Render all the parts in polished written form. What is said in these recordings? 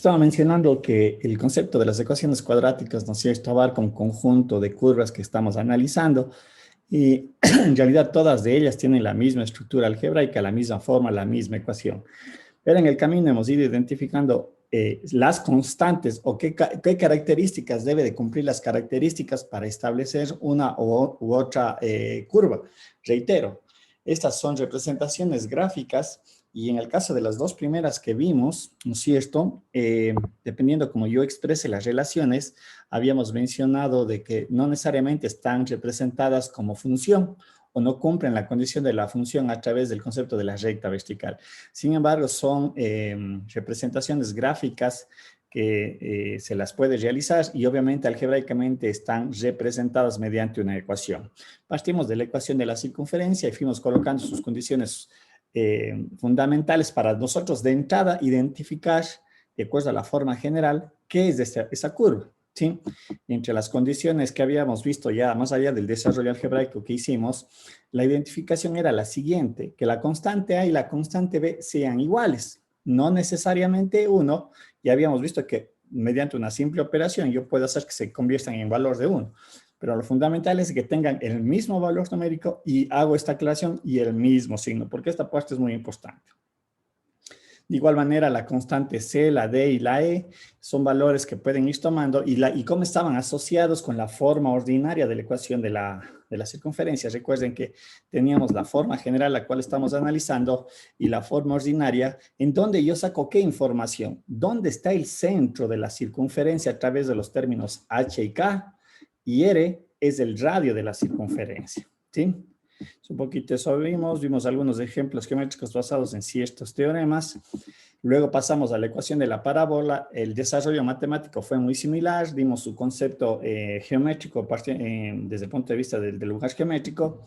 Estaba mencionando que el concepto de las ecuaciones cuadráticas, ¿no es cierto?, abarca un conjunto de curvas que estamos analizando y en realidad todas de ellas tienen la misma estructura algebraica, la misma forma, la misma ecuación. Pero en el camino hemos ido identificando las constantes o qué características debe de cumplir las características para establecer una u otra curva. Reitero, estas son representaciones gráficas y en el caso de las dos primeras que vimos, ¿no es cierto? Dependiendo como yo exprese las relaciones, habíamos mencionado de que no necesariamente están representadas como función o no cumplen la condición de la función a través del concepto de la recta vertical. Sin embargo, son representaciones gráficas que se las puede realizar y obviamente algebraicamente están representadas mediante una ecuación. Partimos de la ecuación de la circunferencia y fuimos colocando sus condiciones fundamentales para nosotros de entrada identificar, de acuerdo a la forma general, qué es esa curva. ¿Sí? Y entre las condiciones que habíamos visto ya más allá del desarrollo algebraico que hicimos, la identificación era la siguiente, que la constante A y la constante B sean iguales, no necesariamente uno, ya habíamos visto que mediante una simple operación yo puedo hacer que se conviertan en valor de 1, pero lo fundamental es que tengan el mismo valor numérico y hago esta aclaración y el mismo signo, porque esta parte es muy importante. De igual manera, la constante C, la D y la E son valores que pueden ir tomando y cómo estaban asociados con la forma ordinaria de la ecuación de la circunferencia. Recuerden que teníamos la forma general, la cual estamos analizando, y la forma ordinaria, en donde yo saco ¿qué información? ¿Dónde está el centro de la circunferencia a través de los términos H y K? Y R es el radio de la circunferencia, ¿sí? Un poquito eso vimos algunos ejemplos geométricos basados en ciertos teoremas. Luego pasamos a la ecuación de la parábola. El desarrollo matemático fue muy similar. Dimos su concepto geométrico desde el punto de vista del lugar geométrico.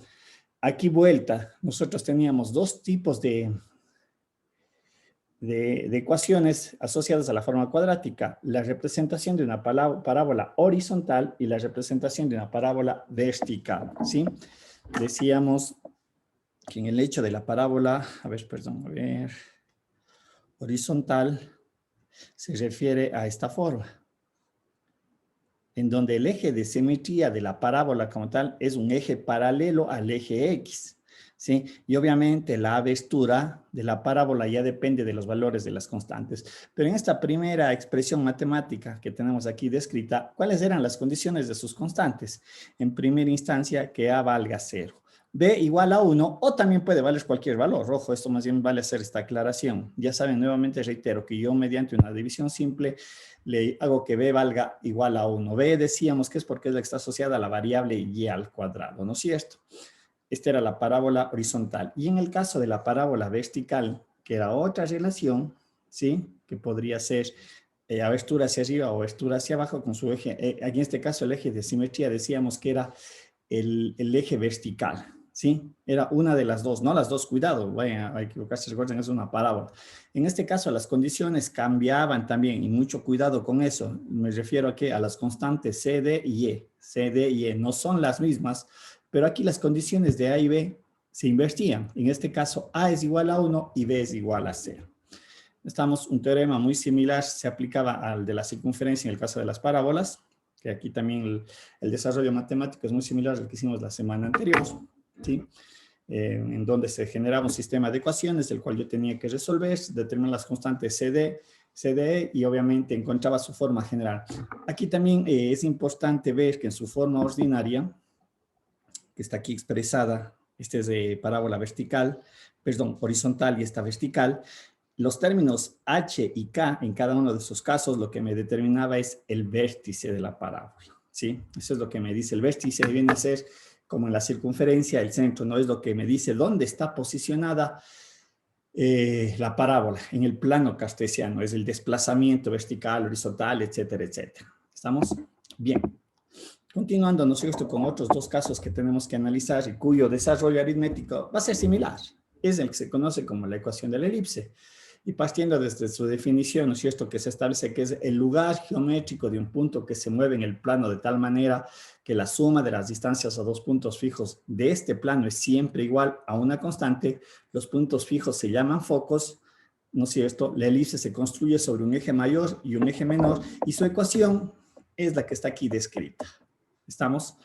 Aquí vuelta, nosotros teníamos dos tipos de ecuaciones asociadas a la forma cuadrática. La representación de una parábola horizontal y la representación de una parábola vertical, ¿sí? Decíamos que en el hecho de la parábola, horizontal, se refiere a esta forma, en donde el eje de simetría de la parábola como tal es un eje paralelo al eje X, ¿sí? Y obviamente la abertura de la parábola ya depende de los valores de las constantes. Pero en esta primera expresión matemática que tenemos aquí descrita, ¿cuáles eran las condiciones de sus constantes? En primera instancia, que A valga 0. B igual a 1 o también puede valer cualquier valor. Ojo, esto más bien vale hacer esta aclaración. Ya saben, nuevamente reitero que yo mediante una división simple le hago que B valga igual a 1. B decíamos que es porque es la que está asociada a la variable y al cuadrado, ¿no es cierto? Esta era la parábola horizontal. Y en el caso de la parábola vertical, que era otra relación, ¿sí? Que podría ser abertura hacia arriba o abertura hacia abajo con su eje. Aquí en este caso el eje de simetría decíamos que era el eje vertical, ¿sí? Era una de las dos, no las dos, cuidado, vayan a equivocarse, recuerden, es una parábola. En este caso las condiciones cambiaban también y mucho cuidado con eso. Me refiero a que a las constantes C, D y E. C, D y E no son las mismas, pero aquí las condiciones de A y B se invertían. En este caso A es igual a 1 y B es igual a 0. Un teorema muy similar se aplicaba al de la circunferencia en el caso de las parábolas, que aquí también el desarrollo matemático es muy similar al que hicimos la semana anterior, ¿sí? En donde se generaba un sistema de ecuaciones, el cual yo tenía que resolver, determinar las constantes CD, CDE y obviamente encontraba su forma general. Aquí también es importante ver que en su forma ordinaria, que está aquí expresada, este es de parábola vertical, perdón, horizontal y esta vertical, los términos H y K en cada uno de esos casos lo que me determinaba es el vértice de la parábola, ¿sí? Eso es lo que me dice el vértice, viene a ser como en la circunferencia, el centro, no es lo que me dice dónde está posicionada la parábola en el plano cartesiano, es el desplazamiento vertical, horizontal, etcétera, etcétera. ¿Estamos? Bien. Continuando, ¿no es cierto?, con otros dos casos que tenemos que analizar y cuyo desarrollo aritmético va a ser similar. Es el que se conoce como la ecuación de la elipse. Y partiendo desde su definición, ¿no es cierto?, que se establece que es el lugar geométrico de un punto que se mueve en el plano de tal manera que la suma de las distancias a dos puntos fijos de este plano es siempre igual a una constante. Los puntos fijos se llaman focos. ¿no es cierto? La elipse se construye sobre un eje mayor y un eje menor y su ecuación es la que está aquí descrita. ¿Estamos?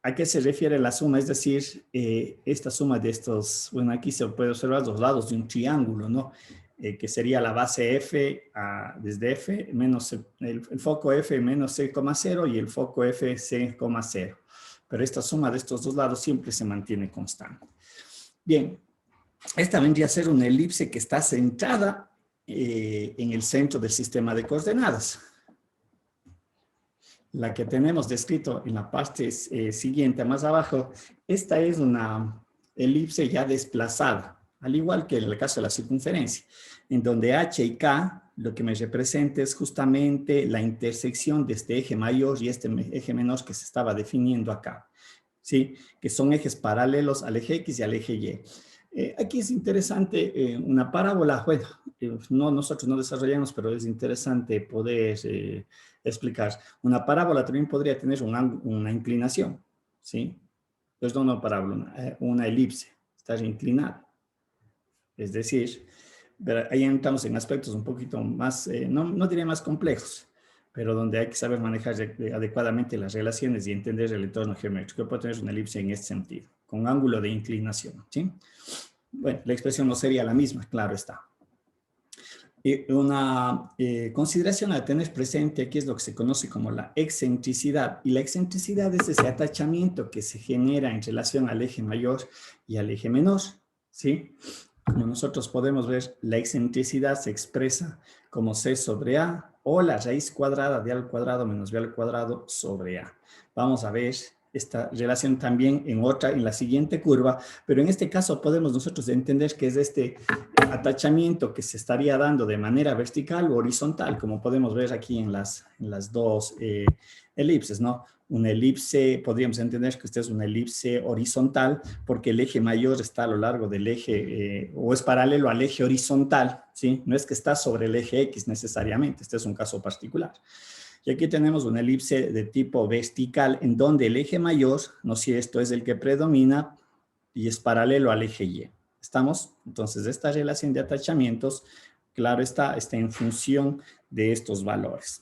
¿A qué se refiere la suma? Es decir, esta suma de estos, bueno, aquí se puede observar los lados de un triángulo, ¿no? Que sería la base F desde F menos el foco F menos C,0 y el foco F C,0. Pero esta suma de estos dos lados siempre se mantiene constante. Bien, esta vendría a ser una elipse que está centrada en el centro del sistema de coordenadas. La que tenemos descrito en la parte siguiente, más abajo, esta es una elipse ya desplazada, al igual que en el caso de la circunferencia, en donde H y K lo que me representa es justamente la intersección de este eje mayor y este eje menor que se estaba definiendo acá, ¿sí? Que son ejes paralelos al eje X y al eje Y. Aquí es interesante una parábola, bueno, nosotros no desarrollamos, pero es interesante poder explicar. Una parábola también podría tener una inclinación, ¿sí? Pues no una parábola, una elipse, estar inclinada. Es decir, ahí entramos en aspectos un poquito más, no diré más complejos, pero donde hay que saber manejar adecuadamente las relaciones y entender el entorno geométrico. Puede tener una elipse en este sentido, con ángulo de inclinación, ¿sí? Bueno, la expresión no sería la misma, claro está. Una consideración a tener presente aquí es lo que se conoce como la excentricidad. Y la excentricidad es ese atachamiento que se genera en relación al eje mayor y al eje menor, ¿sí? Como nosotros podemos ver, la excentricidad se expresa como C sobre A o la raíz cuadrada de A al cuadrado menos B al cuadrado sobre A. Vamos a ver esta relación también en la siguiente curva, pero en este caso podemos nosotros entender que es este atachamiento que se estaría dando de manera vertical o horizontal, como podemos ver aquí en las dos elipses, ¿no? Una elipse, podríamos entender que esta es una elipse horizontal porque el eje mayor está a lo largo del eje, o es paralelo al eje horizontal, ¿sí? No es que está sobre el eje X necesariamente, este es un caso particular. Y aquí tenemos una elipse de tipo vertical en donde el eje mayor, no sé si esto es el que predomina, y es paralelo al eje Y. ¿Estamos? Entonces, esta relación de atachamientos, claro está en función de estos valores.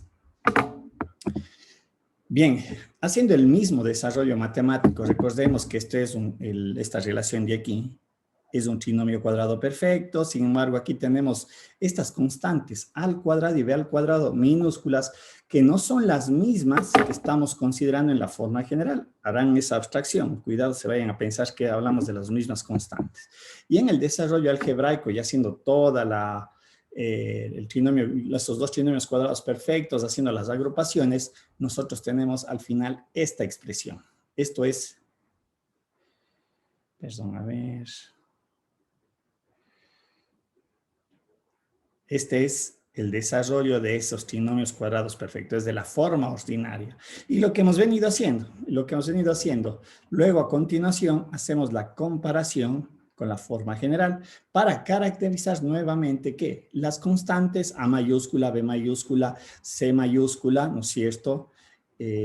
Bien, haciendo el mismo desarrollo matemático, recordemos que esta relación de aquí es un trinomio cuadrado perfecto. Sin embargo, aquí tenemos estas constantes a al cuadrado y b al cuadrado minúsculas que no son las mismas que estamos considerando en la forma general. Harán esa abstracción. Cuidado, se vayan a pensar que hablamos de las mismas constantes. Y en el desarrollo algebraico, ya haciendo toda el trinomio, estos dos trinomios cuadrados perfectos, haciendo las agrupaciones, nosotros tenemos al final esta expresión. Esto es, perdón, a ver. Este es el desarrollo de esos trinomios cuadrados perfectos, de la forma ordinaria. Y lo que hemos venido haciendo, luego a continuación hacemos la comparación con la forma general para caracterizar nuevamente que las constantes A mayúscula, B mayúscula, C mayúscula, ¿no es cierto?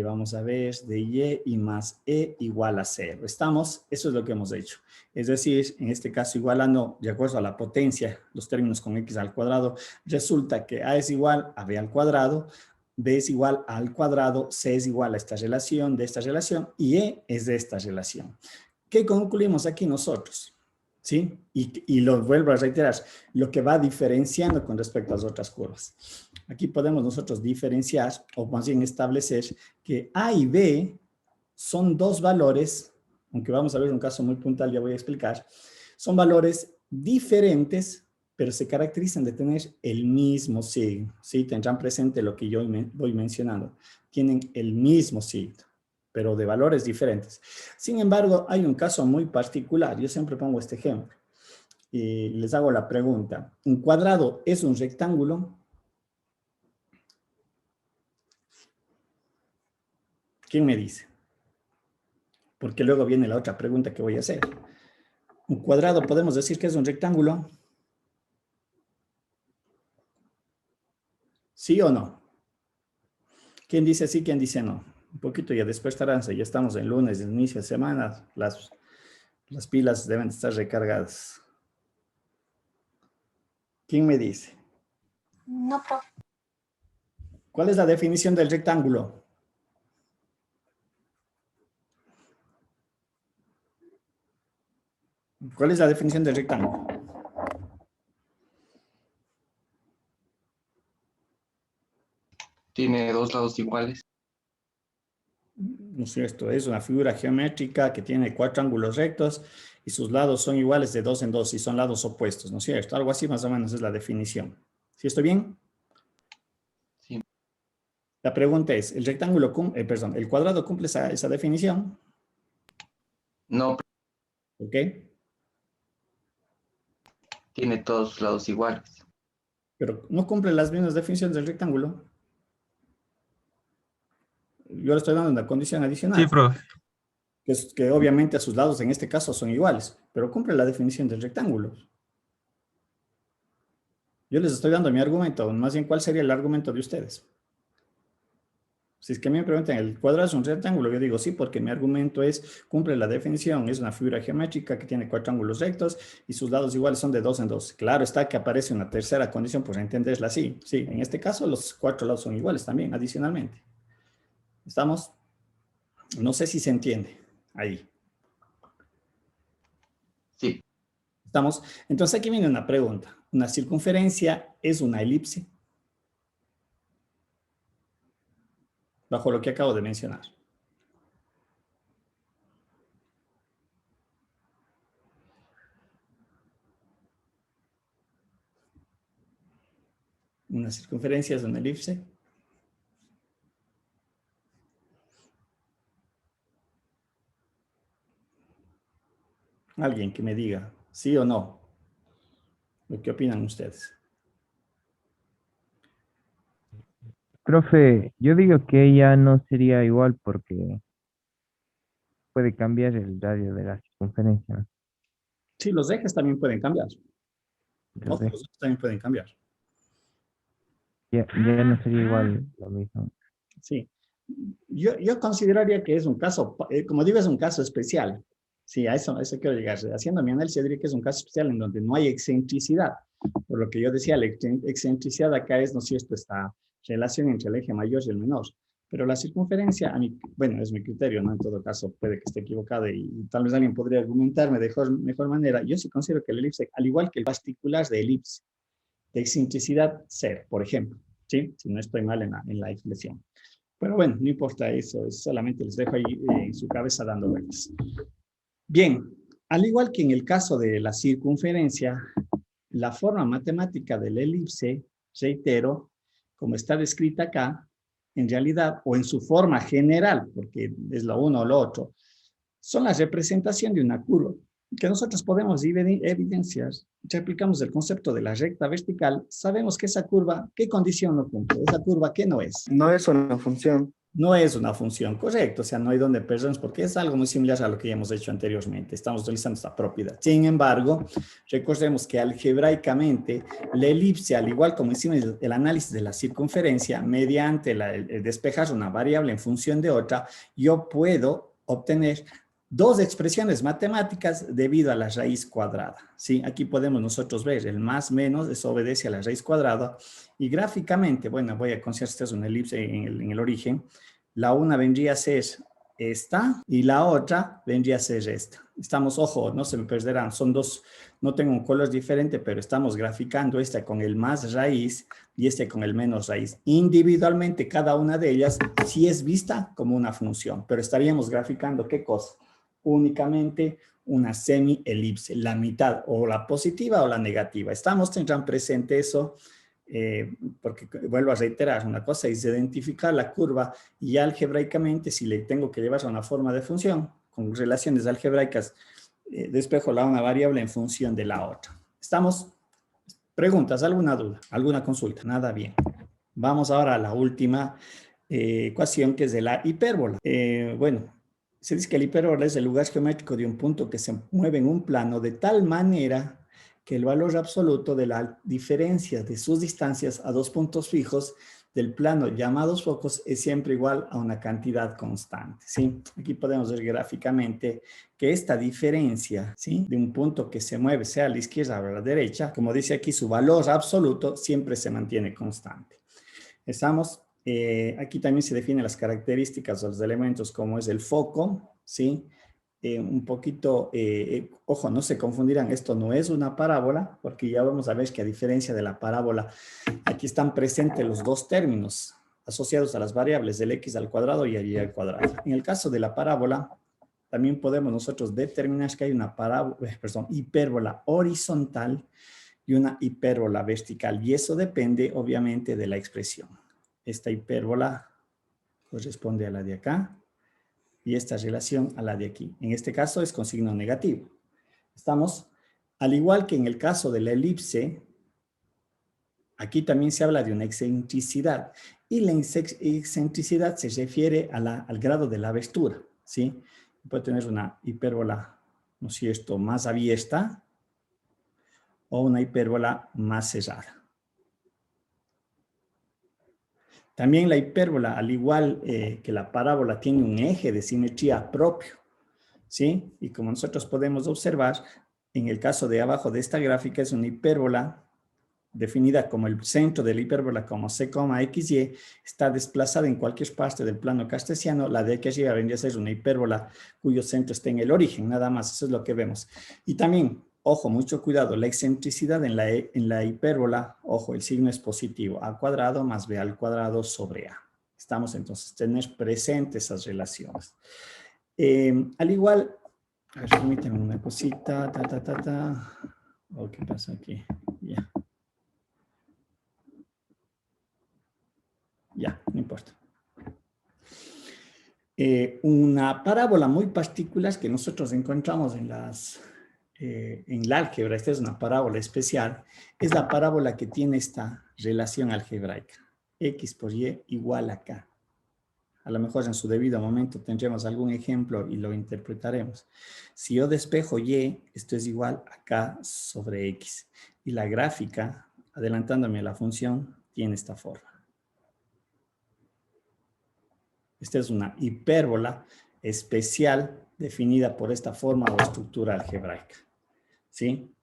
Vamos a ver, de Y más E igual a 0. ¿Estamos? Eso es lo que hemos hecho. Es decir, en este caso igualando de acuerdo a la potencia, los términos con X al cuadrado, resulta que A es igual a B al cuadrado, B es igual a al cuadrado, C es igual a esta relación, de esta relación, y E es de esta relación. ¿Qué concluimos aquí nosotros? ¿Sí? Y lo vuelvo a reiterar, lo que va diferenciando con respecto a las otras curvas. Aquí podemos nosotros diferenciar, o más bien establecer, que A y B son dos valores, aunque vamos a ver un caso muy puntual, ya voy a explicar, son valores diferentes, pero se caracterizan de tener el mismo signo. ¿Sí? Tendrán presente lo que yo voy mencionando. Tienen el mismo signo, pero de valores diferentes. Sin embargo, hay un caso muy particular. Yo siempre pongo este ejemplo. Y les hago la pregunta. ¿Un cuadrado es un rectángulo? ¿Quién me dice? Porque luego viene la otra pregunta que voy a hacer. ¿Un cuadrado podemos decir que es un rectángulo? ¿Sí o no? ¿Quién dice sí, quién dice no? Un poquito ya despertarán, ya estamos en lunes, en inicio de semana, las pilas deben estar recargadas. ¿Quién me dice? No, profe. ¿Cuál es la definición del rectángulo? ¿Cuál es la definición del rectángulo? Tiene dos lados iguales. ¿No es cierto? Es una figura geométrica que tiene 4 ángulos rectos y sus lados son iguales de 2 en 2 y son lados opuestos, ¿no es cierto? Algo así más o menos es la definición. ¿Sí estoy bien? Sí. La pregunta es, ¿el rectángulo, perdón, el cuadrado cumple esa definición? No, ¿Ok? tiene todos los lados iguales. Pero no cumple las mismas definiciones del rectángulo. Yo le estoy dando una condición adicional. Sí, profe. Que es que obviamente a sus lados en este caso son iguales, pero cumple la definición del rectángulo. Yo les estoy dando mi argumento, más bien cuál sería el argumento de ustedes. Si es que a mí me preguntan, ¿el cuadrado es un rectángulo? Yo digo sí, porque mi argumento es, cumple la definición, es una figura geométrica que tiene 4 ángulos rectos y sus lados iguales son de 2 en 2. Claro está que aparece una tercera condición, pues entenderla así. Sí, en este caso los 4 lados son iguales también, adicionalmente. ¿Estamos? No sé si se entiende ahí. Sí, ¿Estamos? Entonces aquí viene una pregunta. ¿Una circunferencia es una elipse? Bajo lo que acabo de mencionar. ¿Una circunferencia es una elipse? Alguien que me diga, ¿sí o no? ¿Qué opinan ustedes? Profe, yo digo que ella no sería igual porque puede cambiar el radio de la circunferencia, ¿no? Sí, los ejes también pueden cambiar. Ojo, Entonces, los ejes también pueden cambiar. ya no sería igual lo mismo. Sí. Yo consideraría que es un caso, como digo, es un caso especial. Sí, a eso quiero llegar. Haciendo mi análisis, yo diría que es un caso especial en donde no hay excentricidad. Por lo que yo decía, la excentricidad acá es, ¿no es cierto?, esta relación entre el eje mayor y el menor. Pero la circunferencia, bueno, es mi criterio, ¿no? En todo caso, puede que esté equivocado y tal vez alguien podría argumentarme de mejor manera. Yo sí considero que el elipse, al igual que el particular de elipse, de excentricidad cero, por ejemplo, ¿sí? Si no estoy mal en la expresión. Pero bueno, no importa eso, solamente les dejo ahí en su cabeza dando vueltas. Bien, al igual que en el caso de la circunferencia, la forma matemática de la elipse, reitero, como está descrita acá, en realidad, o en su forma general, porque es lo uno o lo otro, son la representación de una curva que nosotros podemos evidenciar. Si aplicamos el concepto de la recta vertical, sabemos que esa curva, ¿qué condición no cumple? Esa curva, ¿qué no es? No es una función. No es una función, correcto, o sea, no hay donde perdernos porque es algo muy similar a lo que ya hemos hecho anteriormente, estamos utilizando esta propiedad. Sin embargo, recordemos que algebraicamente la elipse, al igual como hicimos el análisis de la circunferencia, mediante el despejar una variable en función de otra, yo puedo obtener dos expresiones matemáticas debido a la raíz cuadrada. ¿Sí? Aquí podemos nosotros ver el más menos, eso obedece a la raíz cuadrada, y gráficamente, bueno, voy a considerar esta es una elipse en el origen, la una vendría a ser esta y la otra vendría a ser esta. Estamos, ojo, no se me perderán, son dos, no tengo un color diferente, pero estamos graficando esta con el más raíz y este con el menos raíz. Individualmente, cada una de ellas sí es vista como una función, pero estaríamos graficando, ¿qué cosa? Únicamente una semi-elipse, la mitad, o la positiva o la negativa. Tendrán presente eso, porque vuelvo a reiterar, una cosa es identificar la curva y algebraicamente, si le tengo que llevar a una forma de función, con relaciones algebraicas, despejo una variable en función de la otra. ¿Estamos? ¿Preguntas? ¿Alguna duda? ¿Alguna consulta? Nada, bien. Vamos ahora a la última ecuación, que es de la hipérbola. Bueno, se dice que la hipérbola es el lugar geométrico de un punto que se mueve en un plano de tal manera que el valor absoluto de la diferencia de sus distancias a dos puntos fijos del plano llamados focos es siempre igual a una cantidad constante, ¿sí? Aquí podemos ver gráficamente que esta diferencia, ¿sí?, de un punto que se mueve, sea a la izquierda o a la derecha, como dice aquí, su valor absoluto siempre se mantiene constante. Estamos, aquí también se definen las características de los elementos, como es el foco, ¿sí? Un poquito, ojo, no se confundirán, esto no es una parábola, porque ya vamos a ver que a diferencia de la parábola, aquí están presentes los dos términos asociados a las variables del x al cuadrado y el y al cuadrado. En el caso de la parábola, también podemos nosotros determinar que hay una hipérbola horizontal y una hipérbola vertical, y eso depende obviamente de la expresión. Esta hipérbola corresponde a la de acá, y esta relación a la de aquí. En este caso es con signo negativo. Estamos, al igual que en el caso de la elipse, aquí también se habla de una excentricidad. Y la excentricidad se refiere al grado de la abertura, ¿sí? Puede tener una hipérbola, ¿no es cierto?, más abierta o una hipérbola más cerrada. También la hipérbola, al igual que la parábola, tiene un eje de simetría propio, ¿sí? Y como nosotros podemos observar, en el caso de abajo de esta gráfica es una hipérbola definida como el centro de la hipérbola como c, xy, está desplazada en cualquier parte del plano cartesiano. La de aquí arriba vendría a ser una hipérbola cuyo centro está en el origen, nada más, eso es lo que vemos. Y también, ojo, mucho cuidado, la excentricidad en la hipérbola, ojo, el signo es positivo, a cuadrado más b al cuadrado sobre a. Estamos entonces, tener presentes esas relaciones. Al igual, a ver, permítanme una cosita, oh, ¿qué pasa aquí? Ya. Ya, no importa. Una parábola muy particular que nosotros encontramos en la álgebra, esta es una parábola especial, es la parábola que tiene esta relación algebraica. X por Y igual a K. A lo mejor en su debido momento tendremos algún ejemplo y lo interpretaremos. Si yo despejo Y, esto es igual a K sobre X. Y la gráfica, adelantándome a la función, tiene esta forma. Esta es una hipérbola especial definida por esta forma o estructura algebraica, ¿sí?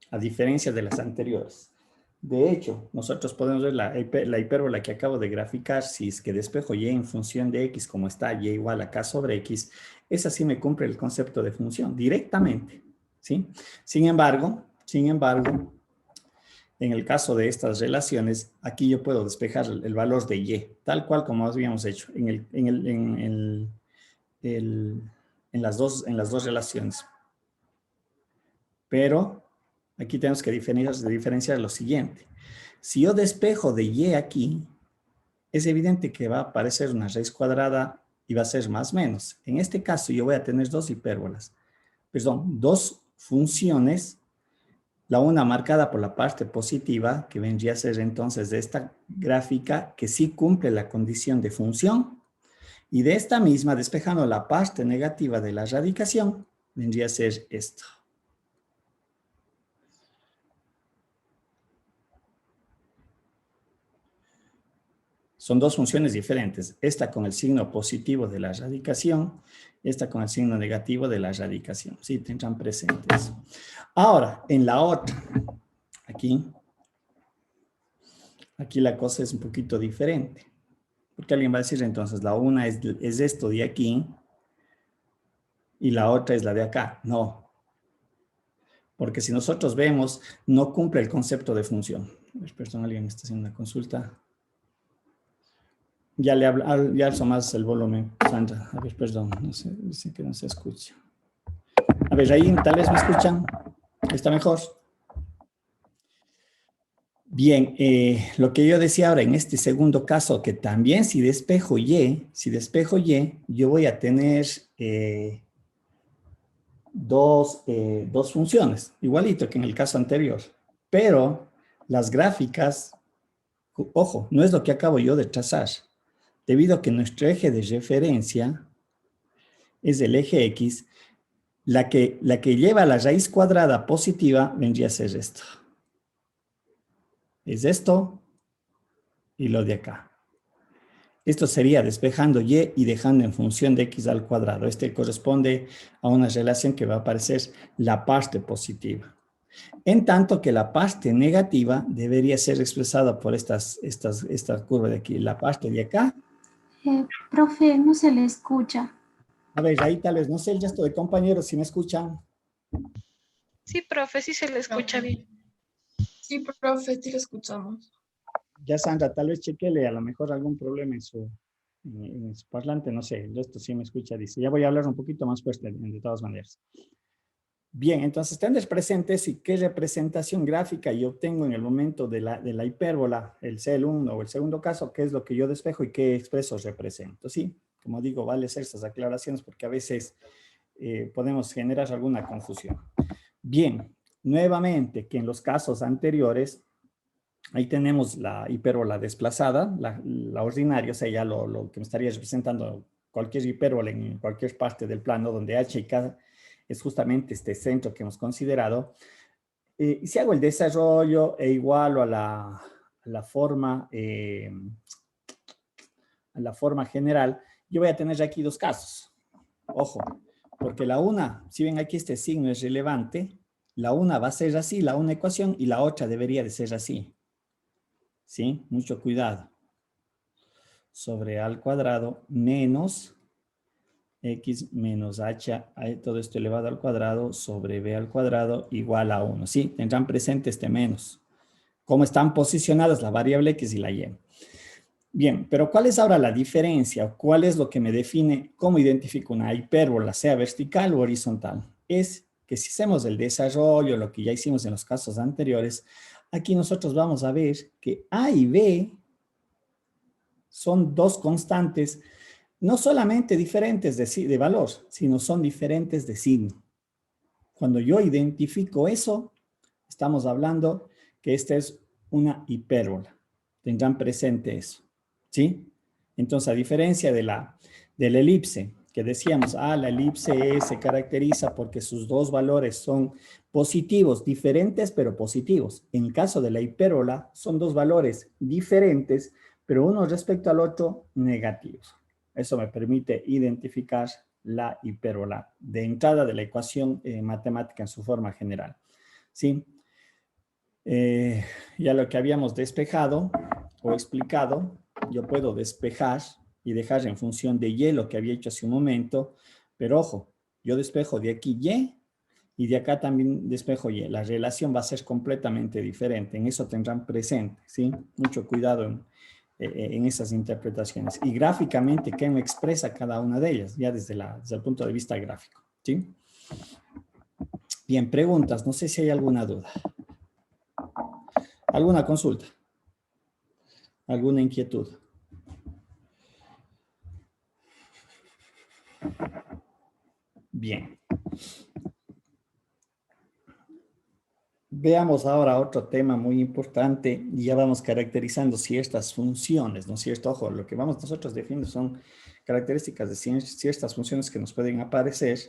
A diferencia de las anteriores. De hecho, nosotros podemos ver la hipérbola que acabo de graficar, si es que despejo Y en función de X, como está Y igual a K sobre X, esa sí me cumple el concepto de función directamente, ¿sí? Sin embargo, en el caso de estas relaciones, aquí yo puedo despejar el valor de Y, tal cual como habíamos hecho en las dos relaciones. Pero aquí tenemos que diferenciar lo siguiente. Si yo despejo de Y aquí, es evidente que va a aparecer una raíz cuadrada y va a ser más menos. En este caso yo voy a tener dos funciones, la una marcada por la parte positiva, que vendría a ser entonces de esta gráfica, que sí cumple la condición de función, y de esta misma, despejando la parte negativa de la radicación, vendría a ser esto. Son dos funciones diferentes, esta con el signo positivo de la radicación, esta con el signo negativo de la radicación. Sí, tendrán presentes. Ahora, en la otra, aquí la cosa es un poquito diferente. Porque alguien va a decir entonces, la una es esto de aquí y la otra es la de acá. No. Porque si nosotros vemos, no cumple el concepto de función. Perdón, alguien me está haciendo una consulta. Ya alzo más el volumen, Sandra. A ver, perdón, no sé, dice que no se escucha. A ver, ahí tal vez me escuchan. ¿Está mejor? Bien, lo que yo decía ahora en este segundo caso, que también si despejo Y, yo voy a tener dos funciones, igualito que en el caso anterior. Pero las gráficas, ojo, no es lo que acabo yo de trazar. Debido a que nuestro eje de referencia es el eje X, la que lleva la raíz cuadrada positiva vendría a ser esto. Es esto y lo de acá. Esto sería despejando y y dejando en función de x al cuadrado. Este corresponde a una relación que va a aparecer la parte positiva. En tanto que la parte negativa debería ser expresada por esta curva de aquí. La parte de acá. Profe, no se le escucha. A ver, ahí tal vez, no sé el resto de compañeros si me escuchan. Sí, profe, sí se le escucha bien. Sí, profe, sí lo escuchamos. Ya Sandra, tal vez chequele a lo mejor algún problema en su parlante, no sé, el resto sí me escucha, dice. Ya voy a hablar un poquito más fuerte de todas maneras. Bien, entonces tenés presentes y qué representación gráfica yo obtengo en el momento de la hipérbola, el CL1 o el segundo caso, qué es lo que yo despejo y qué expreso represento, ¿sí? Como digo, vale hacer estas aclaraciones porque a veces podemos generar alguna confusión. Bien, nuevamente que en los casos anteriores, ahí tenemos la hipérbola desplazada, la ordinaria, o sea, ya lo que me estaría representando cualquier hipérbola en cualquier parte del plano donde h y k es justamente este centro que hemos considerado. Y si hago el desarrollo e igualo a la forma general, yo voy a tener aquí dos casos. Ojo, porque la una, si ven aquí este signo es relevante, la una va a ser así, la una ecuación, y la otra debería de ser así. ¿Sí? Mucho cuidado. Sobre a al cuadrado menos x menos h, todo esto elevado al cuadrado sobre b al cuadrado igual a 1. Sí, tendrán presente este menos. Cómo están posicionadas la variable x y la y. Bien, pero ¿cuál es ahora la diferencia? ¿Cuál es lo que me define cómo identifico una hipérbola, sea vertical o horizontal? Es que si hacemos el desarrollo, lo que ya hicimos en los casos anteriores, aquí nosotros vamos a ver que a y b son dos constantes no solamente diferentes de valor, sino son diferentes de signo. Cuando yo identifico eso, estamos hablando que esta es una hipérbola. Tendrán presente eso, ¿sí? Entonces, a diferencia de la elipse, que decíamos, la elipse se caracteriza porque sus dos valores son positivos, diferentes, pero positivos. En caso de la hipérbola, son dos valores diferentes, pero uno respecto al otro, negativos. Eso me permite identificar la hipérbola de entrada de la ecuación matemática en su forma general. ¿Sí? Ya lo que habíamos despejado o explicado, yo puedo despejar y dejar en función de y lo que había hecho hace un momento, pero ojo, yo despejo de aquí y de acá también despejo y. La relación va a ser completamente diferente, en eso tendrán presente, ¿sí? Mucho cuidado en esas interpretaciones. Y gráficamente, ¿qué me expresa cada una de ellas? Ya desde el punto de vista gráfico, ¿sí? Bien, preguntas, no sé si hay alguna duda. ¿Alguna consulta? ¿Alguna inquietud? Bien. Veamos ahora otro tema muy importante y ya vamos caracterizando ciertas funciones, ¿no es cierto? Ojo, lo que vamos nosotros definiendo son características de ciertas funciones que nos pueden aparecer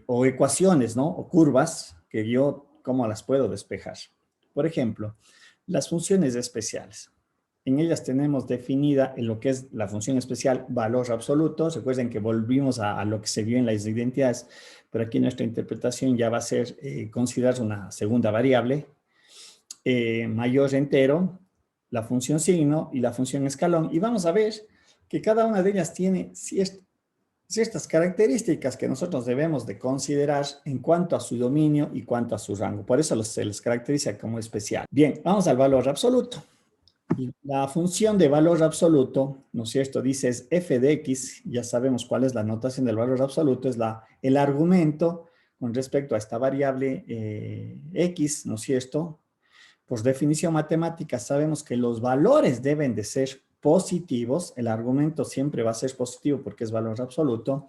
o ecuaciones, ¿no? O curvas que yo, ¿cómo las puedo despejar? Por ejemplo, las funciones especiales. En ellas tenemos definida en lo que es la función especial valor absoluto. Recuerden que volvimos a lo que se vio en las identidades, pero aquí nuestra interpretación ya va a ser considerar una segunda variable, mayor entero, la función signo y la función escalón. Y vamos a ver que cada una de ellas tiene ciertas características que nosotros debemos de considerar en cuanto a su dominio y cuanto a su rango. Por eso se les caracteriza como especial. Bien, vamos al valor absoluto. Y la función de valor absoluto, ¿no es cierto? Dice es f de x, ya sabemos cuál es la notación del valor absoluto, es el argumento con respecto a esta variable x, ¿no es cierto? Por definición matemática sabemos que los valores deben de ser positivos, el argumento siempre va a ser positivo porque es valor absoluto.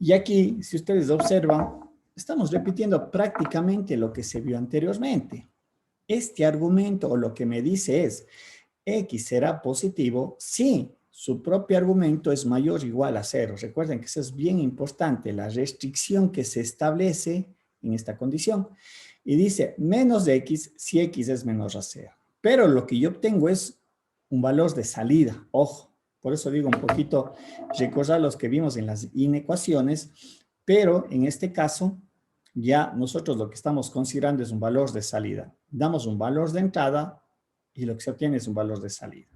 Y aquí, si ustedes observan, estamos repitiendo prácticamente lo que se vio anteriormente. Este argumento o lo que me dice es x será positivo si su propio argumento es mayor o igual a 0. Recuerden que eso es bien importante, la restricción que se establece en esta condición. Y dice menos de x si x es menor a 0. Pero lo que yo obtengo es un valor de salida, ojo. Por eso digo un poquito, recordar los que vimos en las inecuaciones, pero en este caso, ya nosotros lo que estamos considerando es un valor de salida. Damos un valor de entrada y lo que se obtiene es un valor de salida.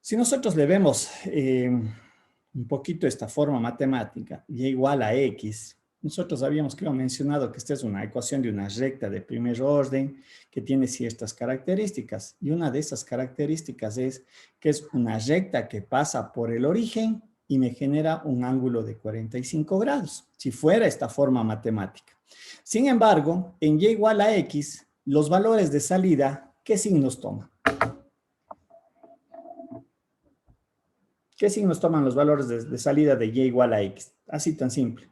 Si nosotros le vemos un poquito esta forma matemática, y igual a x, nosotros habíamos creo mencionado que esta es una ecuación de una recta de primer orden que tiene ciertas características, y una de esas características es que es una recta que pasa por el origen y me genera un ángulo de 45 grados, si fuera esta forma matemática. Sin embargo, en y igual a x, los valores de salida, ¿qué signos toman? ¿Qué signos toman los valores de salida de y igual a x? Así tan simple.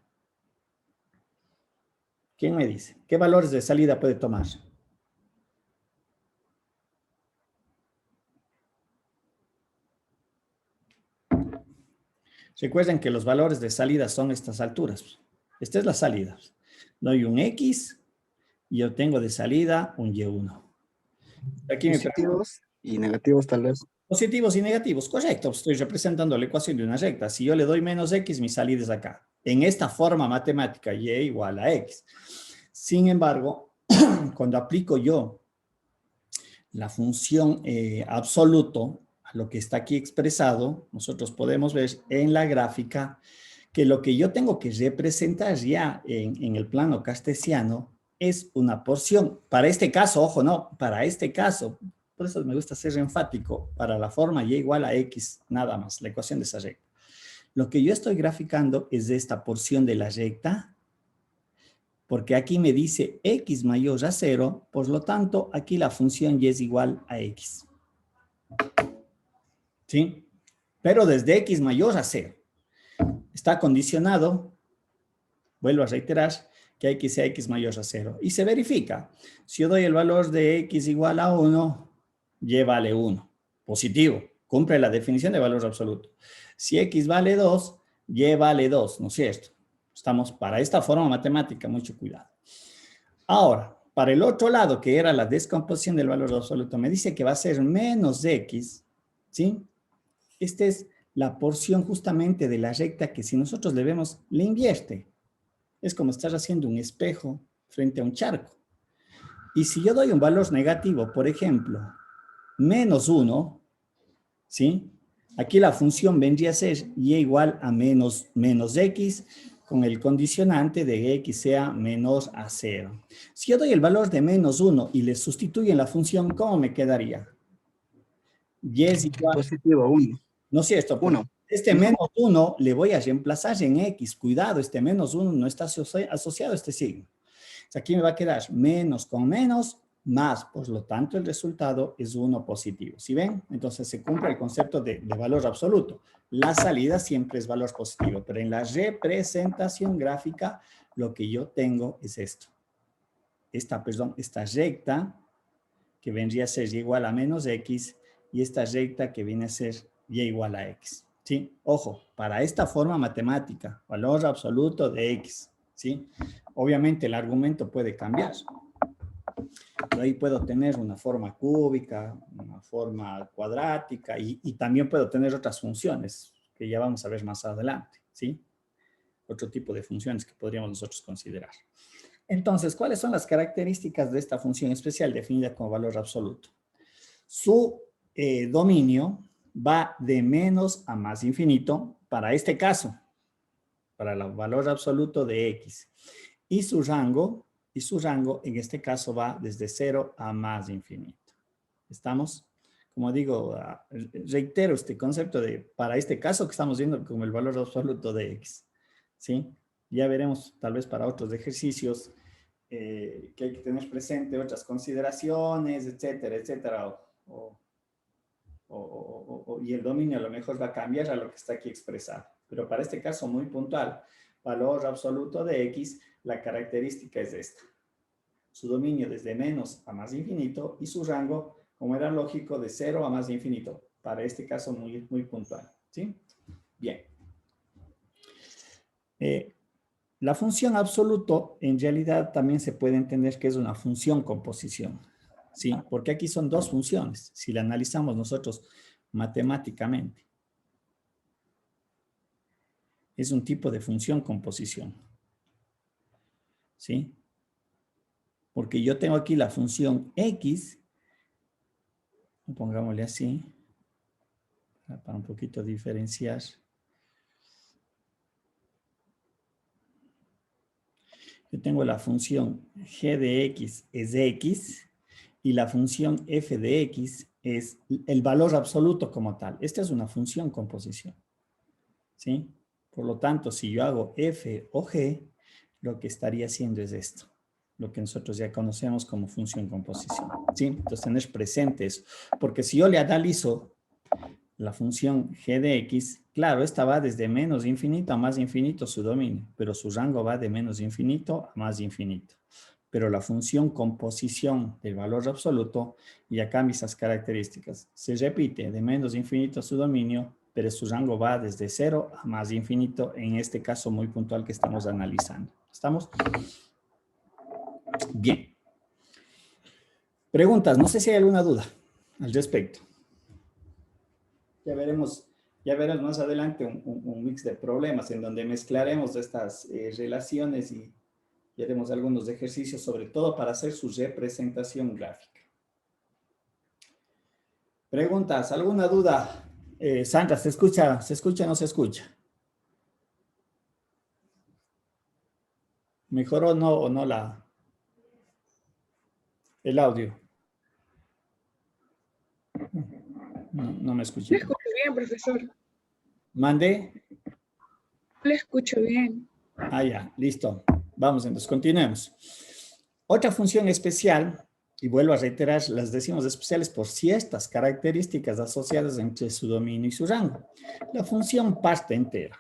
¿Quién me dice? ¿Qué valores de salida puede tomar? Recuerden que los valores de salida son estas alturas. Esta es la salida. Doy un x y obtengo de salida un y1. Aquí Positivos y negativos tal vez. Positivos y negativos, correcto. Estoy representando la ecuación de una recta. Si yo le doy menos x, mi salida es acá. En esta forma matemática, y igual a x. Sin embargo, cuando aplico yo la función absoluto a lo que está aquí expresado, nosotros podemos ver en la gráfica que lo que yo tengo que representar ya en el plano cartesiano es una porción. Para este caso, ojo, no, para este caso, por eso me gusta ser enfático, para la forma y igual a x, nada más, la ecuación de esa recta. Lo que yo estoy graficando es de esta porción de la recta, porque aquí me dice x mayor a 0, por lo tanto, aquí la función y es igual a x. ¿Sí? Pero desde x mayor a 0. Está condicionado, vuelvo a reiterar, que x sea x mayor a 0. Y se verifica. Si yo doy el valor de x igual a 1, y vale 1. Positivo. Cumple la definición de valor absoluto. Si x vale 2, y vale 2, ¿no es cierto? Estamos para esta forma matemática, mucho cuidado. Ahora, para el otro lado, que era la descomposición del valor absoluto, me dice que va a ser menos x, ¿sí? Esta es la porción justamente de la recta que si nosotros le vemos, le invierte. Es como estar haciendo un espejo frente a un charco. Y si yo doy un valor negativo, por ejemplo, menos 1, ¿sí? Aquí la función vendría a ser y igual a menos x con el condicionante de que x sea menor a 0. Si yo doy el valor de menos 1 y le sustituyo en la función, ¿cómo me quedaría? Y es igual... Positivo, 1. No es cierto. 1. Este menos 1 le voy a reemplazar en x. Cuidado, este menos 1 no está asociado a este signo. Aquí me va a quedar menos con menos, más. Por lo tanto, el resultado es 1 positivo. ¿Sí ven? Entonces se cumple el concepto de valor absoluto. La salida siempre es valor positivo, pero en la representación gráfica lo que yo tengo es esto. Esta recta que vendría a ser y igual a menos x y esta recta que viene a ser y igual a x. ¿Sí? Ojo, para esta forma matemática, valor absoluto de x. ¿Sí? Obviamente el argumento puede cambiar. Yo ahí puedo tener una forma cúbica, una forma cuadrática y también puedo tener otras funciones que ya vamos a ver más adelante, ¿sí? Otro tipo de funciones que podríamos nosotros considerar. Entonces, ¿cuáles son las características de esta función especial definida como valor absoluto? Su dominio va de menos a más infinito para este caso, para el valor absoluto de x. Y su rango en este caso va desde 0 a más infinito. ¿Estamos? Como digo, reitero este concepto de, para este caso que estamos viendo como el valor absoluto de x. ¿Sí? Ya veremos tal vez para otros ejercicios que hay que tener presente, otras consideraciones, etcétera, etcétera. Y el dominio a lo mejor va a cambiar a lo que está aquí expresado. Pero para este caso muy puntual, valor absoluto de x, la característica es esta. Su dominio desde menos a más infinito y su rango, como era lógico, de 0 a más infinito. Para este caso muy, muy puntual. ¿Sí? Bien. La función absoluto en realidad también se puede entender que es una función con posición. ¿Sí? Porque aquí son dos funciones, si la analizamos nosotros matemáticamente. Es un tipo de función composición. ¿Sí? Porque yo tengo aquí la función x, pongámosle así, para un poquito diferenciar. Yo tengo la función g de x es de x y la función f de x es el valor absoluto como tal. Esta es una función composición. ¿Sí? Por lo tanto, si yo hago f o g, lo que estaría haciendo es esto. Lo que nosotros ya conocemos como función composición. ¿Sí? Entonces, tener presente eso. Porque si yo le analizo la función g de x, claro, esta va desde menos infinito a más infinito su dominio, pero su rango va de menos infinito a más infinito. Pero la función composición del valor absoluto ya cambia esas características. Se repite de menos infinito a su dominio, pero su rango va desde 0 a más infinito, en este caso muy puntual que estamos analizando. ¿Estamos? Bien. Preguntas, no sé si hay alguna duda al respecto. Ya veremos más adelante un mix de problemas en donde mezclaremos estas relaciones y haremos algunos ejercicios, sobre todo para hacer su representación gráfica. Preguntas, ¿alguna duda? Sandra, ¿se escucha o no se escucha? ¿Mejoró o no el audio? No me escuché. Le escucho bien, profesor. ¿Mande? Le escucho bien. Ah, ya, listo. Vamos entonces, continuemos. Otra función especial, y vuelvo a reiterar, las decimos especiales por ciertas características asociadas entre su dominio y su rango. La función parte entera.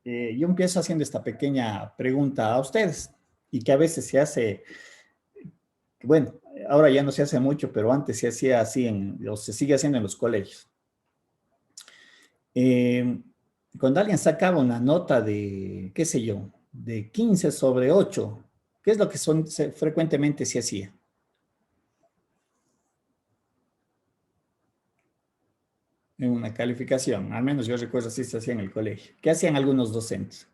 Yo empiezo haciendo esta pequeña pregunta a ustedes, y que a veces se hace, bueno, ahora ya no se hace mucho, pero antes se hacía así, o se sigue haciendo en los colegios. Cuando alguien sacaba una nota de, qué sé yo, de 15 sobre 8, ¿qué es lo que frecuentemente se hacía? En una calificación, al menos yo recuerdo así se hacía en el colegio. ¿Qué hacían algunos docentes?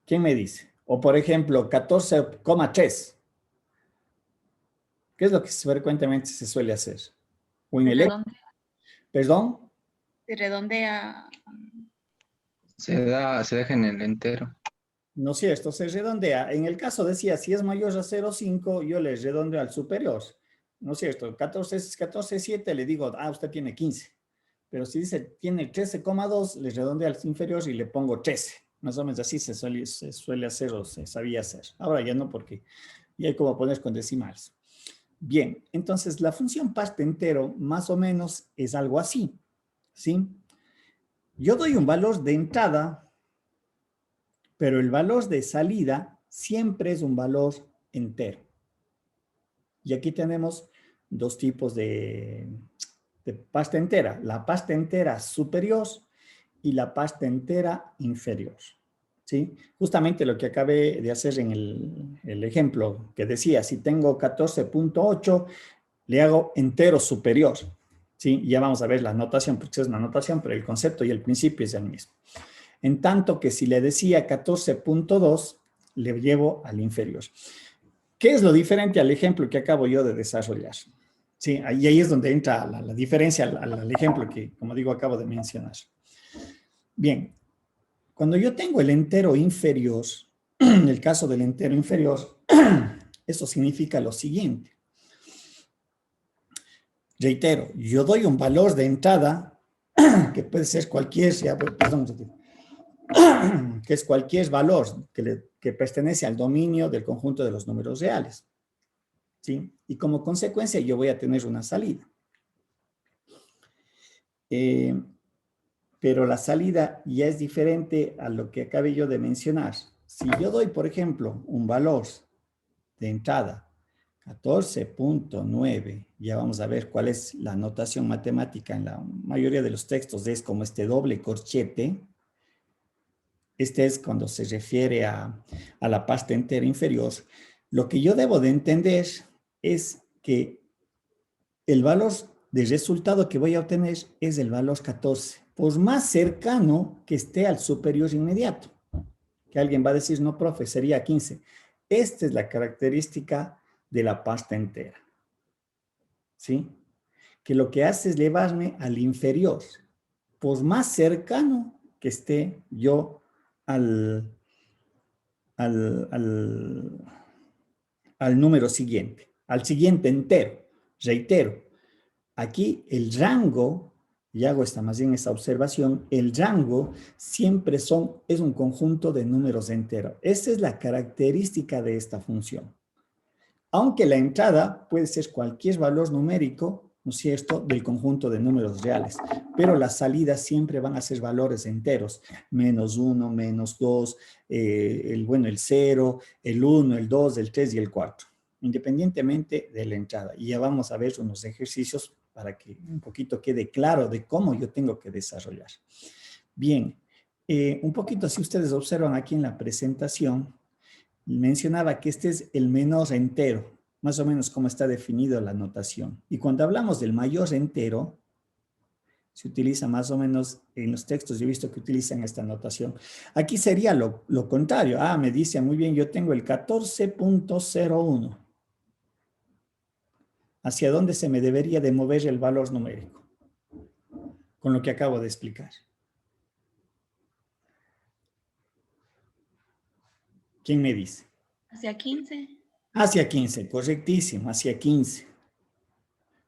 ¿Quién me dice? O por ejemplo, 14,3. ¿Qué es lo que frecuentemente se suele hacer? O en el... ¿Perdón? Se redondea. Se deja en el entero. No es cierto, se redondea. En el caso decía, si es mayor a 0,5, yo le redondeo al superior. ¿No es cierto? 14,7 le digo, usted tiene 15. Pero si dice, tiene 13,2, le redondeo al inferior y le pongo 13. Más o menos así se suele hacer o se sabía hacer. Ahora ya no, porque ya hay como poner con decimales. Bien, entonces la función parte entero más o menos es algo así. ¿Sí? Yo doy un valor de entrada, pero el valor de salida siempre es un valor entero. Y aquí tenemos dos tipos de pasta entera. La pasta entera superior y la pasta entera inferior. ¿Sí? Justamente lo que acabé de hacer en el ejemplo que decía, si tengo 14,8, le hago entero superior. ¿Sí? Ya vamos a ver la notación, porque es una notación, pero el concepto y el principio es el mismo. En tanto que si le decía 14,2, le llevo al inferior. ¿Qué es lo diferente al ejemplo que acabo yo de desarrollar? Sí, y ahí es donde entra la diferencia al ejemplo que, como digo, acabo de mencionar. Bien, cuando yo tengo el entero inferior, en el caso del entero inferior, eso significa lo siguiente. Reitero, yo doy un valor de entrada que puede ser cualquier, que es cualquier valor que pertenece al dominio del conjunto de los números reales. ¿Sí? Y como consecuencia yo voy a tener una salida. Pero la salida ya es diferente a lo que acabé yo de mencionar. Si yo doy, por ejemplo, un valor de entrada 14,9, ya vamos a ver cuál es la notación matemática en la mayoría de los textos, es como este doble corchete. Este es cuando se refiere a la pasta entera inferior. Lo que yo debo de entender es que el valor del resultado que voy a obtener es el valor 14, por más cercano que esté al superior inmediato. Que alguien va a decir, no, profe, sería 15. Esta es la característica de la pasta entera. ¿Sí? Que lo que hace es llevarme al inferior, por más cercano que esté yo al número siguiente, al siguiente entero. Reitero, aquí el rango, y hago más bien esta observación, el rango siempre es un conjunto de números enteros. Esa es la característica de esta función. Aunque la entrada puede ser cualquier valor numérico, ¿no es cierto?, del conjunto de números reales, pero las salidas siempre van a ser valores enteros, menos 1, menos 2, el 0, el 1, el 2, el 3 y el 4, independientemente de la entrada. Y ya vamos a ver unos ejercicios para que un poquito quede claro de cómo yo tengo que desarrollar. Bien, un poquito si ustedes observan aquí en la presentación, mencionaba que este es el menor entero, más o menos como está definido la notación. Y cuando hablamos del mayor entero, se utiliza más o menos en los textos, yo he visto que utilizan esta notación. Aquí sería lo contrario. Ah, me dice muy bien, yo tengo el 14.01. ¿Hacia dónde se me debería de mover el valor numérico? Con lo que acabo de explicar. ¿Quién me dice? Hacia 15. Hacia 15, correctísimo, hacia 15.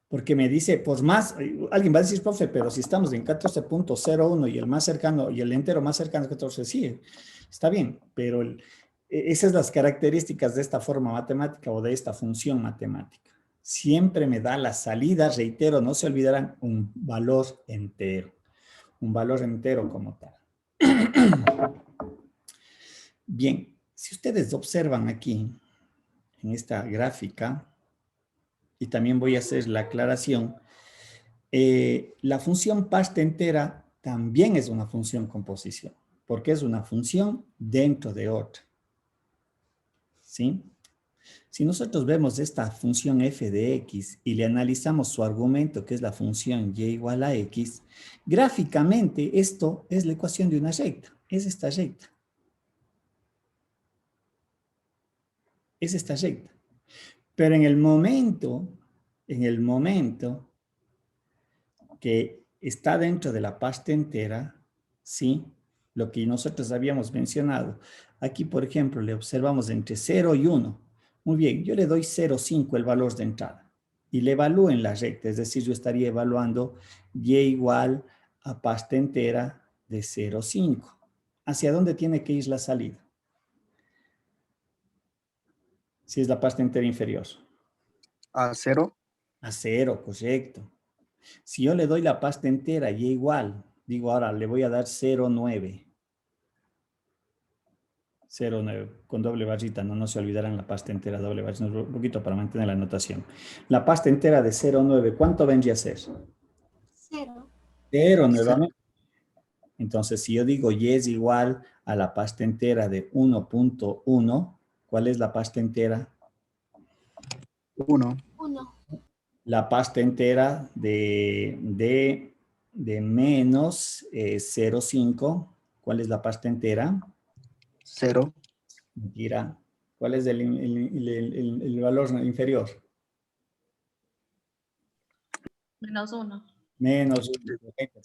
Porque me dice, pues más, alguien va a decir, profe, pero si estamos en 14.01 y el más cercano, y el entero más cercano es 14, sí, está bien, pero esas son las características de esta forma matemática o de esta función matemática. Siempre me da la salida, reitero, no se olvidarán, un valor entero como tal. Bien, si ustedes observan aquí, en esta gráfica, y también voy a hacer la aclaración, la función pasta entera también es una función composición, porque es una función dentro de otra. ¿Sí? Si nosotros vemos esta función f de x y le analizamos su argumento, que es la función y igual a x, gráficamente esto es la ecuación de una recta, es esta recta. Es esta recta. Pero en el momento que está dentro de la pasta entera, ¿sí? Lo que nosotros habíamos mencionado. Aquí, por ejemplo, le observamos entre 0 y 1. Muy bien, yo le doy 0,5 el valor de entrada y le evalúo en la recta, es decir, yo estaría evaluando y igual a pasta entera de 0,5. ¿Hacia dónde tiene que ir la salida? Si es la pasta entera inferior. A 0. A 0, correcto. Si yo le doy la pasta entera y igual, digo ahora le voy a dar 0,9. 0,9 con doble barrita, no se olvidarán la pasta entera, doble barrita, un poquito para mantener la notación. La pasta entera de 0,9, ¿cuánto vendría a ser? 0. 0 nuevamente. Entonces, si yo digo y es igual a la pasta entera de 1.1, ¿cuál es la pasta entera? 1. 1. La pasta entera de menos 0,5, ¿cuál es la pasta entera? 0. Mentira. ¿Cuál es el valor inferior? Menos 1. Menos 1.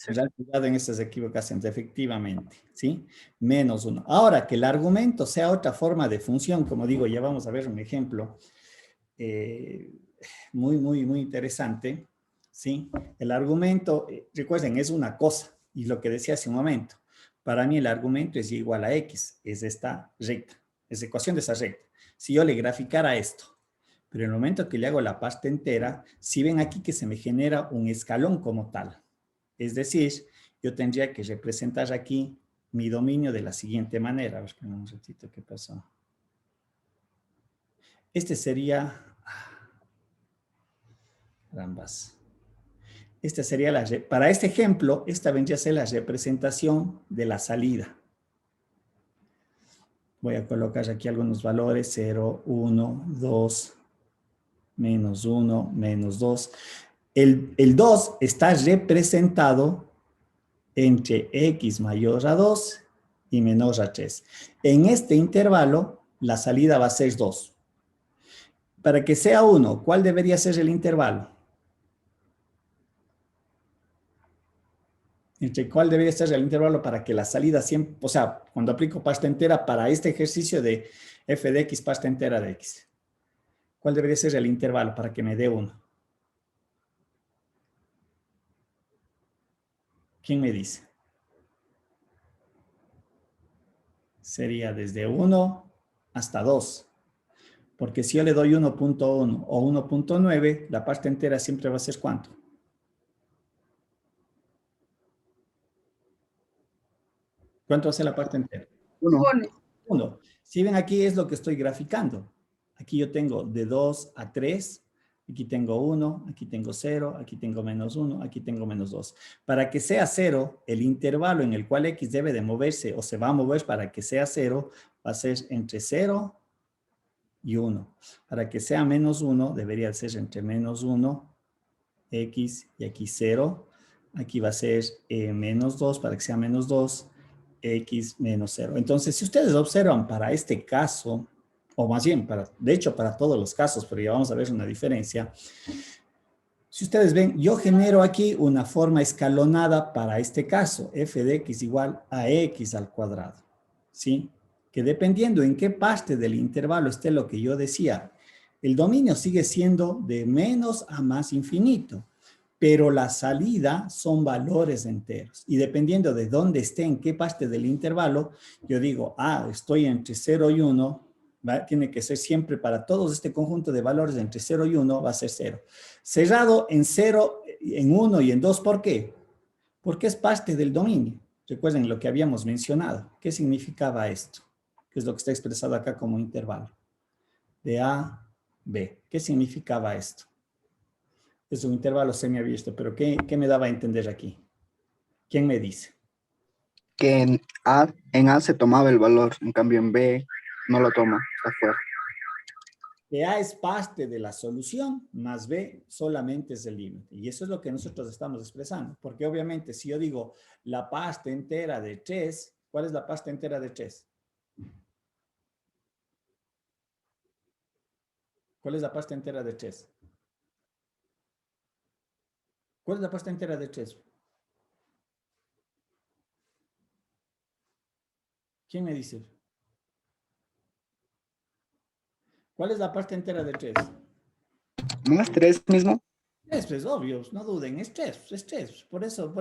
Tener cuidado en estas equivocaciones, efectivamente. ¿Sí? Menos 1. Ahora, que el argumento sea otra forma de función, como digo, ya vamos a ver un ejemplo muy interesante. ¿Sí? El argumento, recuerden, es una cosa. Y lo que decía hace un momento. Para mí el argumento es y igual a x. Es esta recta. Es ecuación de esa recta. Si yo le graficara esto, pero en el momento que le hago la pasta entera, si ven aquí que se me genera un escalón como tal. Es decir, yo tendría que representar aquí mi dominio de la siguiente manera. A ver, un ratito, ¿qué pasó? Este sería... Carambas. Esta sería para este ejemplo, esta vendría a ser la representación de la salida. Voy a colocar aquí algunos valores, 0, 1, 2, menos 1, menos 2. El 2 está representado entre x mayor a 2 y menor a 3. En este intervalo, la salida va a ser 2. Para que sea 1, ¿cuál debería ser el intervalo? ¿Entre cuál debería ser el intervalo para que la salida siempre, o sea, cuando aplico pasta entera para este ejercicio de f de x, pasta entera de x? ¿Cuál debería ser el intervalo para que me dé 1? ¿Quién me dice? Sería desde 1 hasta 2. Porque si yo le doy 1.1 o 1.9, la pasta entera siempre va a ser ¿cuánto? ¿Cuánto va a ser la pasta entera? 1. 1. Si ven aquí es lo que estoy graficando. Aquí yo tengo de 2 a 3. Aquí tengo 1, aquí tengo 0, aquí tengo menos 1, aquí tengo menos 2. Para que sea 0, el intervalo en el cual x debe de moverse o se va a mover para que sea 0, va a ser entre 0 y 1. Para que sea menos 1, debería ser entre menos 1, x, y aquí 0. Aquí va a ser menos 2, para que sea menos 2, x menos 0. Entonces, si ustedes observan para este caso, o más bien, de hecho, para todos los casos, pero ya vamos a ver una diferencia. Si ustedes ven, yo genero aquí una forma escalonada para este caso, f de x igual a x al cuadrado, ¿sí? Que dependiendo en qué parte del intervalo esté lo que yo decía, el dominio sigue siendo de menos a más infinito, pero la salida son valores enteros. Y dependiendo de dónde esté, en qué parte del intervalo, yo digo, estoy entre 0 y 1, ¿va? Tiene que ser siempre para todos este conjunto de valores entre 0 y 1 va a ser 0. Cerrado en 0, en 1 y en 2, ¿por qué? Porque es parte del dominio. Recuerden lo que habíamos mencionado. ¿Qué significaba esto? Que es lo que está expresado acá como intervalo. De A, B. ¿Qué significaba esto? Es un intervalo semiabierto, pero ¿qué me daba a entender aquí? ¿Quién me dice? Que en A se tomaba el valor, en cambio en B no lo toma, está fuera. Que A es parte de la solución, más B solamente es el límite. Y eso es lo que nosotros estamos expresando. Porque obviamente si yo digo la pasta entera de 3, ¿cuál es la pasta entera de 3? ¿Cuál es la pasta entera de 3? ¿Cuál es la pasta entera de 3? ¿Quién me dice? ¿Cuál es la pasta entera de 3? ¿No es 3 mismo? Es obvio, no duden, es 3. Por eso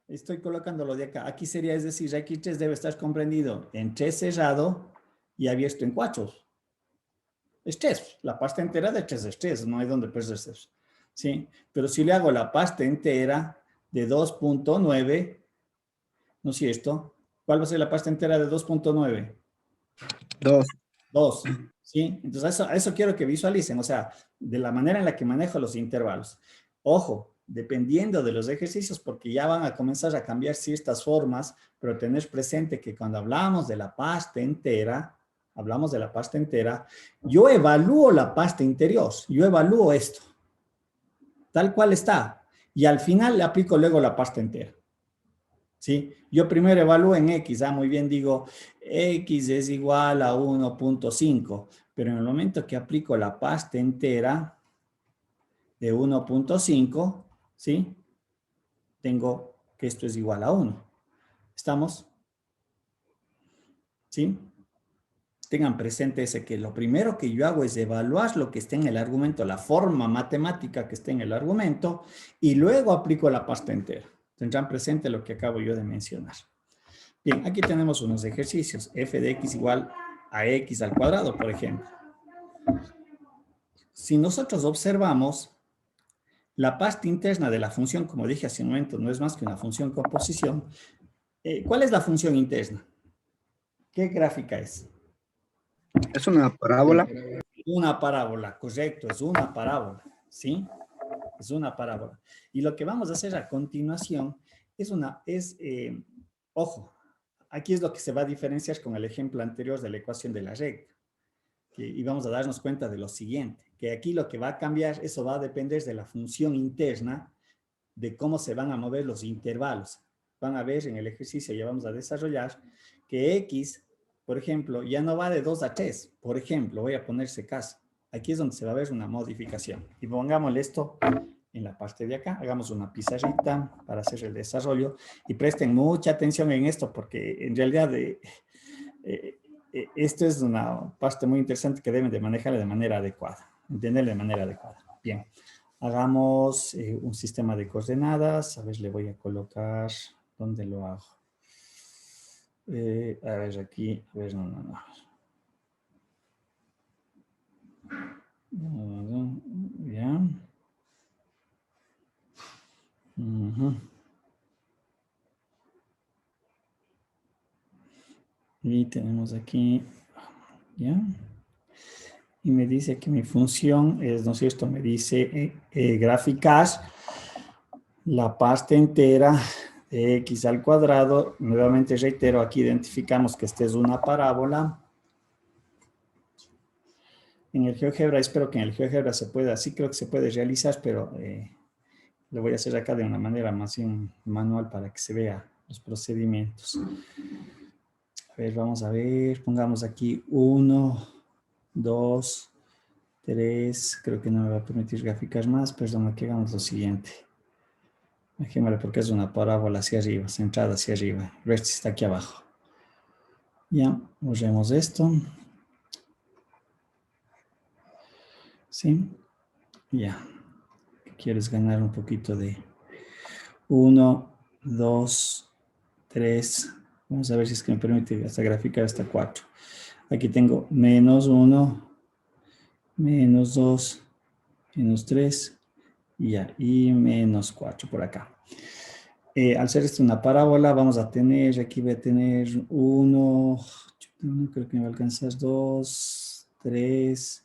estoy colocándolo de acá. Aquí sería, es decir, aquí 3 debe estar comprendido en 3 cerrado y abierto en 4. Es 3, la pasta entera de 3 es 3, no hay donde perderse. ¿Sí? Pero si le hago la pasta entera de 2.9, ¿no es cierto? ¿Cuál va a ser la pasta entera de 2.9? 2. 2, ¿sí? Entonces, eso quiero que visualicen, o sea, de la manera en la que manejo los intervalos. Ojo, dependiendo de los ejercicios, porque ya van a comenzar a cambiar ciertas formas, pero tener presente que cuando hablamos de la pasta entera, yo evalúo la pasta interior, yo evalúo esto, tal cual está, y al final le aplico luego la pasta entera. ¿Sí? Yo primero evalúo en X, muy bien digo, X es igual a 1.5, pero en el momento que aplico la pasta entera de 1.5, ¿sí? Tengo que esto es igual a 1. ¿Estamos? ¿Sí? Tengan presente ese que lo primero que yo hago es evaluar lo que está en el argumento, la forma matemática que está en el argumento, y luego aplico la pasta entera. Tendrán presente lo que acabo yo de mencionar. Bien, aquí tenemos unos ejercicios. F de x igual a x al cuadrado, por ejemplo. Si nosotros observamos, la pasta interna de la función, como dije hace un momento, no es más que una función con posición. ¿Cuál es la función interna? ¿Qué gráfica es? Es una parábola. Una parábola, correcto, es una parábola, ¿sí? Es una parábola. Y lo que vamos a hacer a continuación ojo, aquí es lo que se va a diferenciar con el ejemplo anterior de la ecuación de la recta. Y vamos a darnos cuenta de lo siguiente. que aquí lo que va a cambiar, eso va a depender de la función interna, de cómo se van a mover los intervalos. Van a ver en el ejercicio, ya vamos a desarrollar, que X, por ejemplo, ya no va de 2 a 3. Por ejemplo, voy a ponerse caso. Aquí es donde se va a ver una modificación. Y pongámosle esto en la parte de acá. Hagamos una pizarrita para hacer el desarrollo. Y presten mucha atención en esto, porque en realidad esto es una parte muy interesante que deben de manejarla de manera adecuada. Entenderla de manera adecuada. Bien. Hagamos un sistema de coordenadas. A ver, le voy a colocar... ¿Dónde lo hago? A ver, aquí. A ver, no. Ya. Y tenemos aquí, ¿ya? Y me dice que mi función es, ¿no es cierto? Me dice graficar la parte entera de x al cuadrado. Nuevamente reitero, aquí identificamos que esta es una parábola. En el GeoGebra, espero que en el GeoGebra se pueda, sí creo que se puede realizar, pero lo voy a hacer acá de una manera más bien manual para que se vea los procedimientos. A ver, vamos a ver, pongamos aquí 1, 2, 3, creo que no me va a permitir graficar más, perdón, aquí hagamos lo siguiente. Dejémosle porque es una parábola hacia arriba, centrada hacia arriba, el vértice está aquí abajo. Ya, borremos esto. ¿Sí? Ya. Quieres ganar un poquito de 1, 2, 3. Vamos a ver si es que me permite hasta graficar hasta 4. Aquí tengo menos 1, menos 2, menos 3, y ya, y menos 4 por acá. Al ser esto una parábola, vamos a tener, aquí voy a tener 1, creo que me va a alcanzar 2, 3,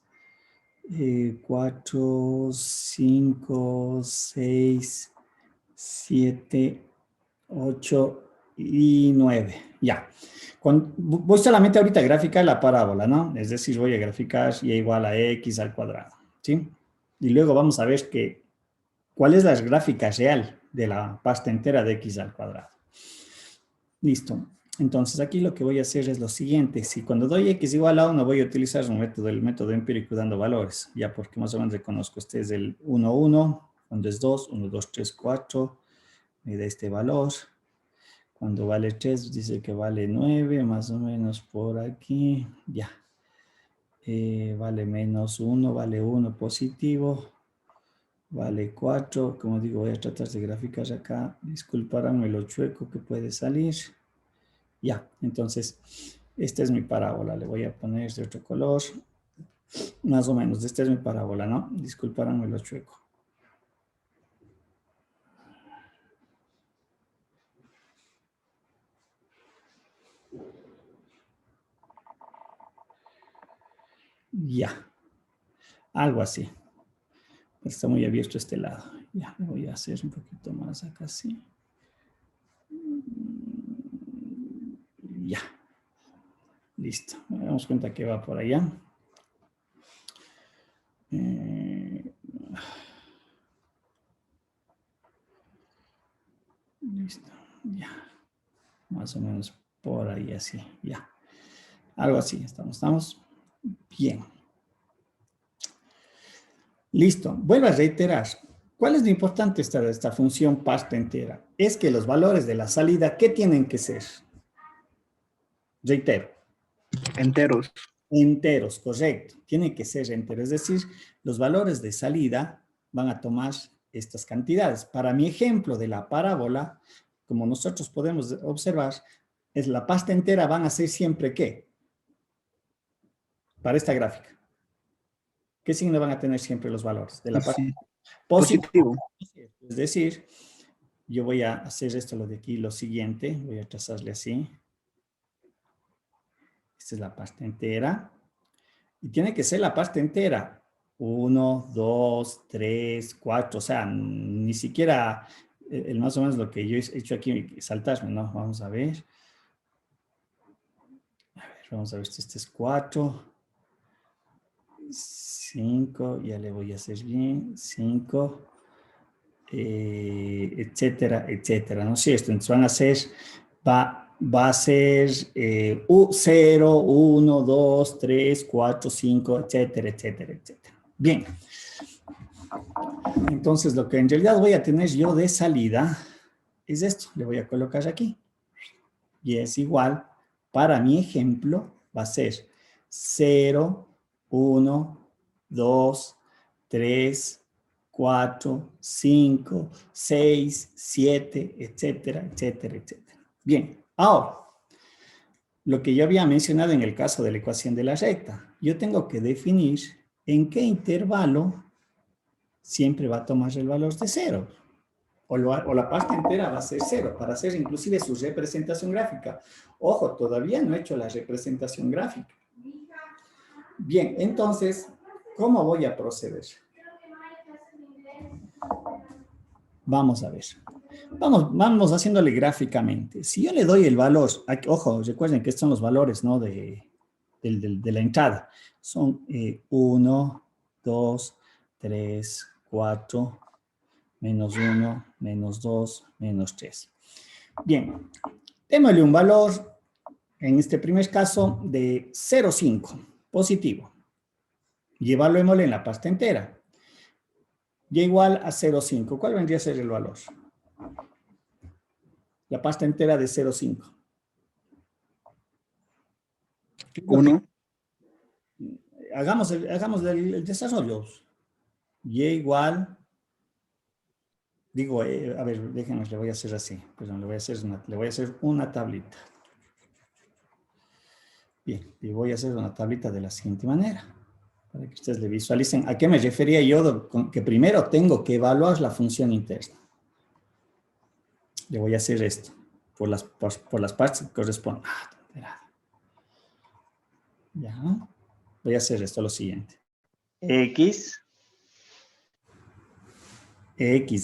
4, 5, 6, 7, 8 y 9. Ya. Voy solamente ahorita a graficar la parábola, ¿no? Es decir, voy a graficar y igual a x al cuadrado, ¿sí? Y luego vamos a ver cuál es la gráfica real de la pasta entera de x al cuadrado. Listo. Entonces aquí lo que voy a hacer es lo siguiente. Si cuando doy x igual a 1 voy a utilizar el método empírico dando valores. Ya porque más o menos reconozco. Este es el 1, 1. Cuando es 2, 1, 2, 3, 4. Me da este valor. Cuando vale 3 dice que vale 9. Más o menos por aquí. Ya. Vale menos 1. Vale 1 positivo. Vale 4. Como digo, voy a tratar de graficar acá. Disculparán lo chueco que puede salir. Ya, entonces, esta es mi parábola. Le voy a poner de otro color. Más o menos, esta es mi parábola, ¿no? Disculparán lo chueco. Ya. Algo así. Está muy abierto este lado. Ya, le voy a hacer un poquito más acá, sí. Ya. Listo. Me damos cuenta que va por allá. Listo. Ya. Más o menos por ahí así. Ya. Algo así. ¿Estamos? Bien. Listo. Vuelvo a reiterar. ¿Cuál es lo importante de esta función pasta entera? Es que los valores de la salida, ¿qué tienen que ser? Reitero. Enteros. Enteros, correcto. Tienen que ser enteros. Es decir, los valores de salida van a tomar estas cantidades. Para mi ejemplo de la parábola, como nosotros podemos observar, es la pasta entera van a ser siempre ¿qué? Para esta gráfica. ¿Qué signo van a tener siempre los valores? De la pasta positivo. Es decir, yo voy a hacer esto, lo de aquí, lo siguiente. Voy a trazarle así. Esta es la pasta entera. Y tiene que ser la pasta entera. 1, 2, 3, 4. O sea, ni siquiera el más o menos lo que yo he hecho aquí, saltarme, ¿no? Vamos a ver. A ver, vamos a ver si este es 4. 5, ya le voy a hacer bien, 5, etcétera, etcétera, ¿no es cierto? Entonces van a ser, va a ser 0, 1, 2, 3, 4, 5, etcétera, etcétera, etcétera. Bien. Entonces lo que en realidad voy a tener yo de salida es esto, le voy a colocar aquí. Y es igual, para mi ejemplo, va a ser 0, 1, 2, 3, 4, 5, 6, 7, etcétera, etcétera, etcétera. Bien, ahora, lo que yo había mencionado en el caso de la ecuación de la recta, yo tengo que definir en qué intervalo siempre va a tomar el valor de 0. O la parte entera va a ser 0, para hacer inclusive su representación gráfica. Ojo, todavía no he hecho la representación gráfica. Bien, entonces, ¿cómo voy a proceder? Vamos a ver. Vamos haciéndole gráficamente. Si yo le doy el valor, ojo, recuerden que estos son los valores, ¿no? de la entrada. Son 1, 2, 3, 4, menos 1, menos 2, menos 3. Bien, démosle un valor, en este primer caso, de 0,5, positivo. Y evaluémosle en la parte entera. Y igual a 0,5. ¿Cuál vendría a ser el valor? La parte entera de 0,5. 1. Hagamos el desarrollo. Y igual... Digo, a ver, déjenme, le voy a hacer así. Perdón, le voy a hacer una tablita. Bien, y voy a hacer una tablita de la siguiente manera, para que ustedes le visualicen. ¿A qué me refería yo? Que primero tengo que evaluar la función interna. Le voy a hacer esto, por las partes que corresponden. Ya. Voy a hacer esto, lo siguiente. X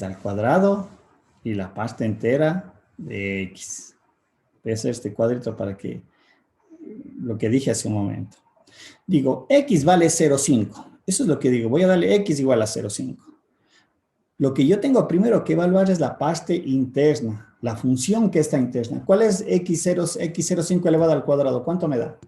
al cuadrado y la parte entera de X. Voy a hacer este cuadrito para que lo que dije hace un momento. Digo, X vale 0,5. Eso es lo que digo. Voy a darle X igual a 0,5. Lo que yo tengo primero que evaluar es la parte interna, la función que está interna. ¿Cuál es X0,5 elevado al cuadrado? ¿Cuánto me da?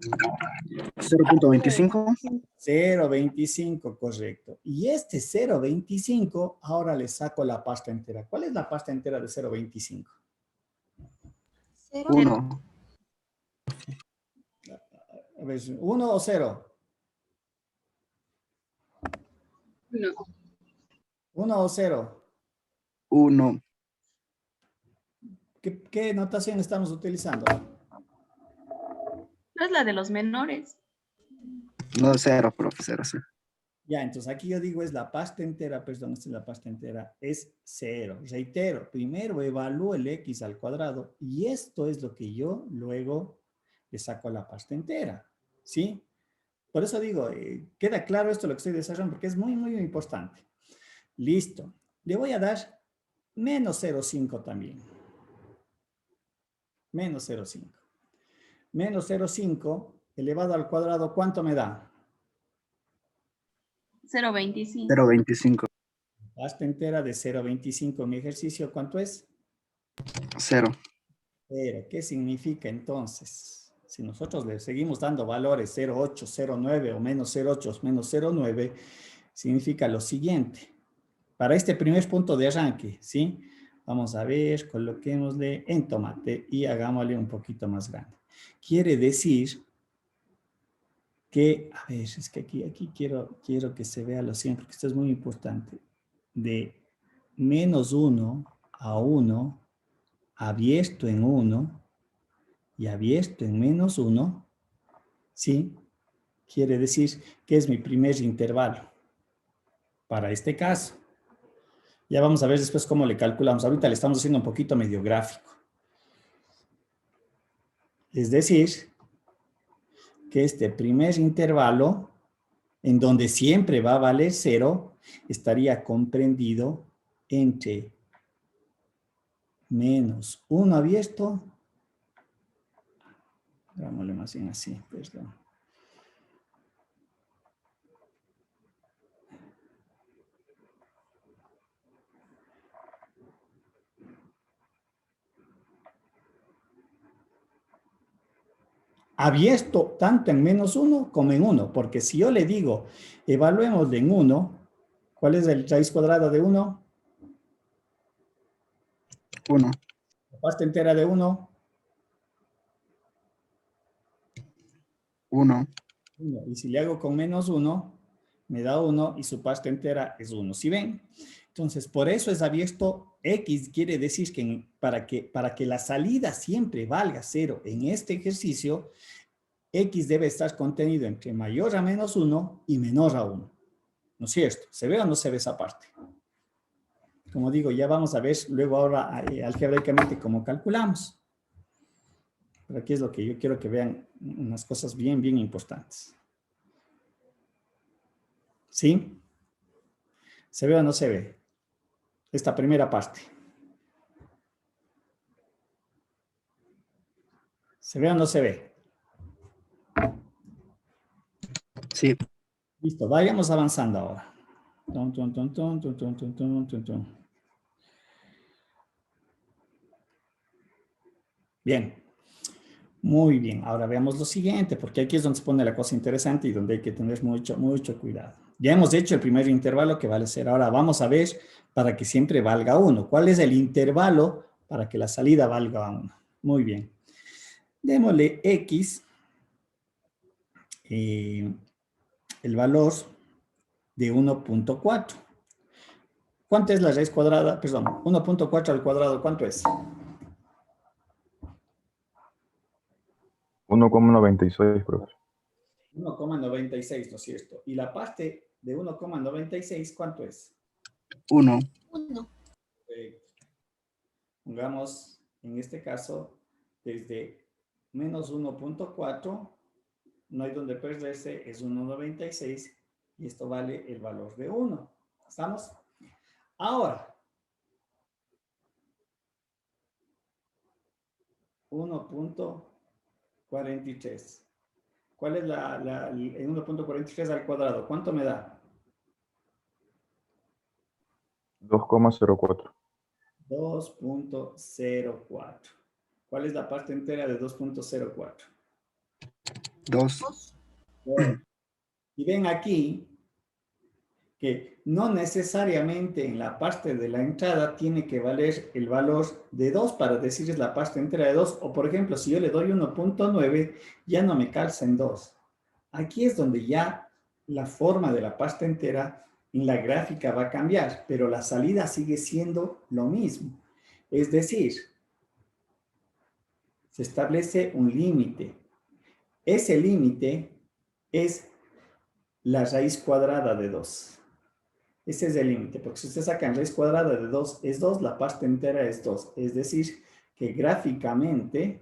0.25. 0,25, correcto. Y este 0,25, ahora le saco la parte entera. ¿Cuál es la parte entera de 0,25? 0. 1. A ver, ¿1 o 0? 1. 1 o 0. 1. ¿Qué notación estamos utilizando? No es la de los menores. No, 0, profe, 0, 0. Ya, entonces aquí yo digo es la parte entera, perdón, esta es la parte entera, es 0. Reitero, primero evalúo el X al cuadrado y esto es lo que yo luego le saco a la parte entera, ¿sí? Por eso digo, queda claro esto lo que estoy desarrollando porque es muy, muy importante. Listo. Le voy a dar menos 0,5 también. Menos 0,5. Menos 0,5 elevado al cuadrado, ¿cuánto me da? 0.25. 0.25. Parte entera de 0,25. Mi ejercicio, ¿cuánto es? 0. 0. ¿Qué significa entonces? Si nosotros le seguimos dando valores 0,8, 0,9 o menos 0,8, menos 0,9, significa lo siguiente. Para este primer punto de arranque, ¿sí? Vamos a ver, coloquémosle en tomate y hagámosle un poquito más grande. Quiere decir que, a ver, es que aquí quiero que se vea lo siguiente, porque esto es muy importante. De menos 1 a 1, abierto en 1 y abierto en menos 1, ¿sí? Quiere decir que es mi primer intervalo. Para este caso. Ya vamos a ver después cómo le calculamos. Ahorita le estamos haciendo un poquito medio gráfico. Es decir, que este primer intervalo, en donde siempre va a valer 0, estaría comprendido entre menos 1 abierto, hagámosle más bien así, perdón. abierto tanto en -1 como en 1, porque si yo le digo, evaluemos en 1, ¿cuál es el raíz cuadrada de 1? 1. La parte entera de 1, 1. 1. Y si le hago con -1, me da 1 y su parte entera es 1. ¿Sí ven? Entonces, por eso es abierto. X quiere decir que para que la salida siempre valga 0 en este ejercicio, X debe estar contenido entre mayor a -1 y menor a 1. ¿No es cierto? ¿Se ve o no se ve esa parte? Como digo, ya vamos a ver luego ahora algebraicamente cómo calculamos. Pero aquí es lo que yo quiero que vean, unas cosas bien, bien importantes. ¿Sí? ¿Se ve o no se ve? Esta primera parte. ¿Se ve o no se ve? Sí. Listo, vayamos avanzando ahora. Tun, tun, tun, tun, tun, tun, tun, tun, tun, tun. Bien. Muy bien. Ahora veamos lo siguiente, porque aquí es donde se pone la cosa interesante y donde hay que tener mucho, mucho cuidado. Ya hemos hecho el primer intervalo que vale 0. Ahora vamos a ver para que siempre valga 1. ¿Cuál es el intervalo para que la salida valga 1? Muy bien. Démosle X, el valor de 1.4. ¿Cuánto es la raíz cuadrada? Perdón, 1.4 al cuadrado, ¿cuánto es? 1,96, profesor. 1,96, ¿no es cierto? Y la parte de 1,96, ¿cuánto es? 1. 1. Pongamos, en este caso, desde menos 1.4, no hay donde perderse, es 1,96 y esto vale el valor de 1. ¿Estamos? Ahora, 1.43. ¿Cuál es en 1.43 al cuadrado? ¿Cuánto me da? 2,04. 2.04. ¿Cuál es la parte entera de 2.04? 2. Y ven aquí que no necesariamente en la parte de la entrada tiene que valer el valor de 2 para decirles la parte entera de 2. O por ejemplo, si yo le doy 1.9, ya no me calza en 2. Aquí es donde ya la forma de la parte entera en la gráfica va a cambiar, pero la salida sigue siendo lo mismo. Es decir, se establece un límite. Ese límite es la raíz cuadrada de 2. Ese es el límite, porque si ustedes sacan raíz cuadrada de 2 es 2, la parte entera es 2. Es decir, que gráficamente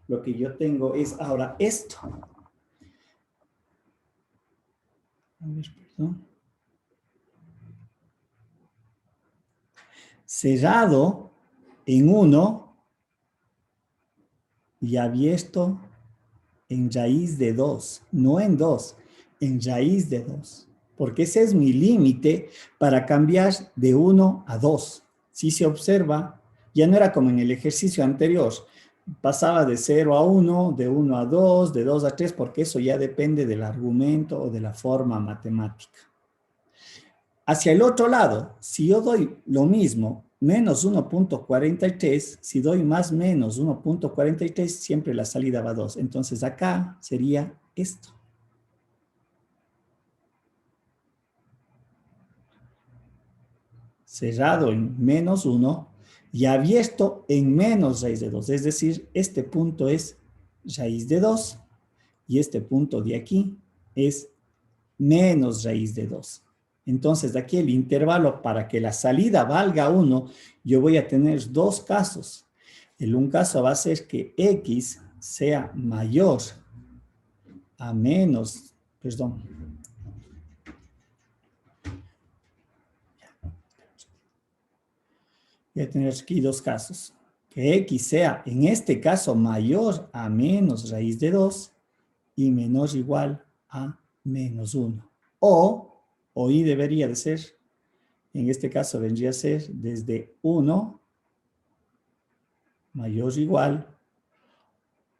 lo que yo tengo es ahora esto. A ver, perdón. Cerrado en 1 y abierto en raíz de 2. No en 2, en raíz de 2. Porque ese es mi límite para cambiar de 1 a 2. Si se observa, ya no era como en el ejercicio anterior. Pasaba de 0 a 1, de 1 a 2, de 2 a 3, porque eso ya depende del argumento o de la forma matemática. Hacia el otro lado, si yo doy lo mismo, menos 1.43, si doy más menos 1.43, siempre la salida va a 2. Entonces acá sería esto. Cerrado en menos 1 y abierto en menos raíz de 2. Es decir, este punto es raíz de 2 y este punto de aquí es menos raíz de 2. Entonces, de aquí el intervalo para que la salida valga 1, yo voy a tener dos casos. El un caso va a ser que X sea mayor a menos, perdón. Voy a tener aquí dos casos. Que X sea, en este caso, mayor a menos raíz de 2 y menor o igual a menos 1. O Y debería de ser, en este caso vendría a ser desde 1 mayor o igual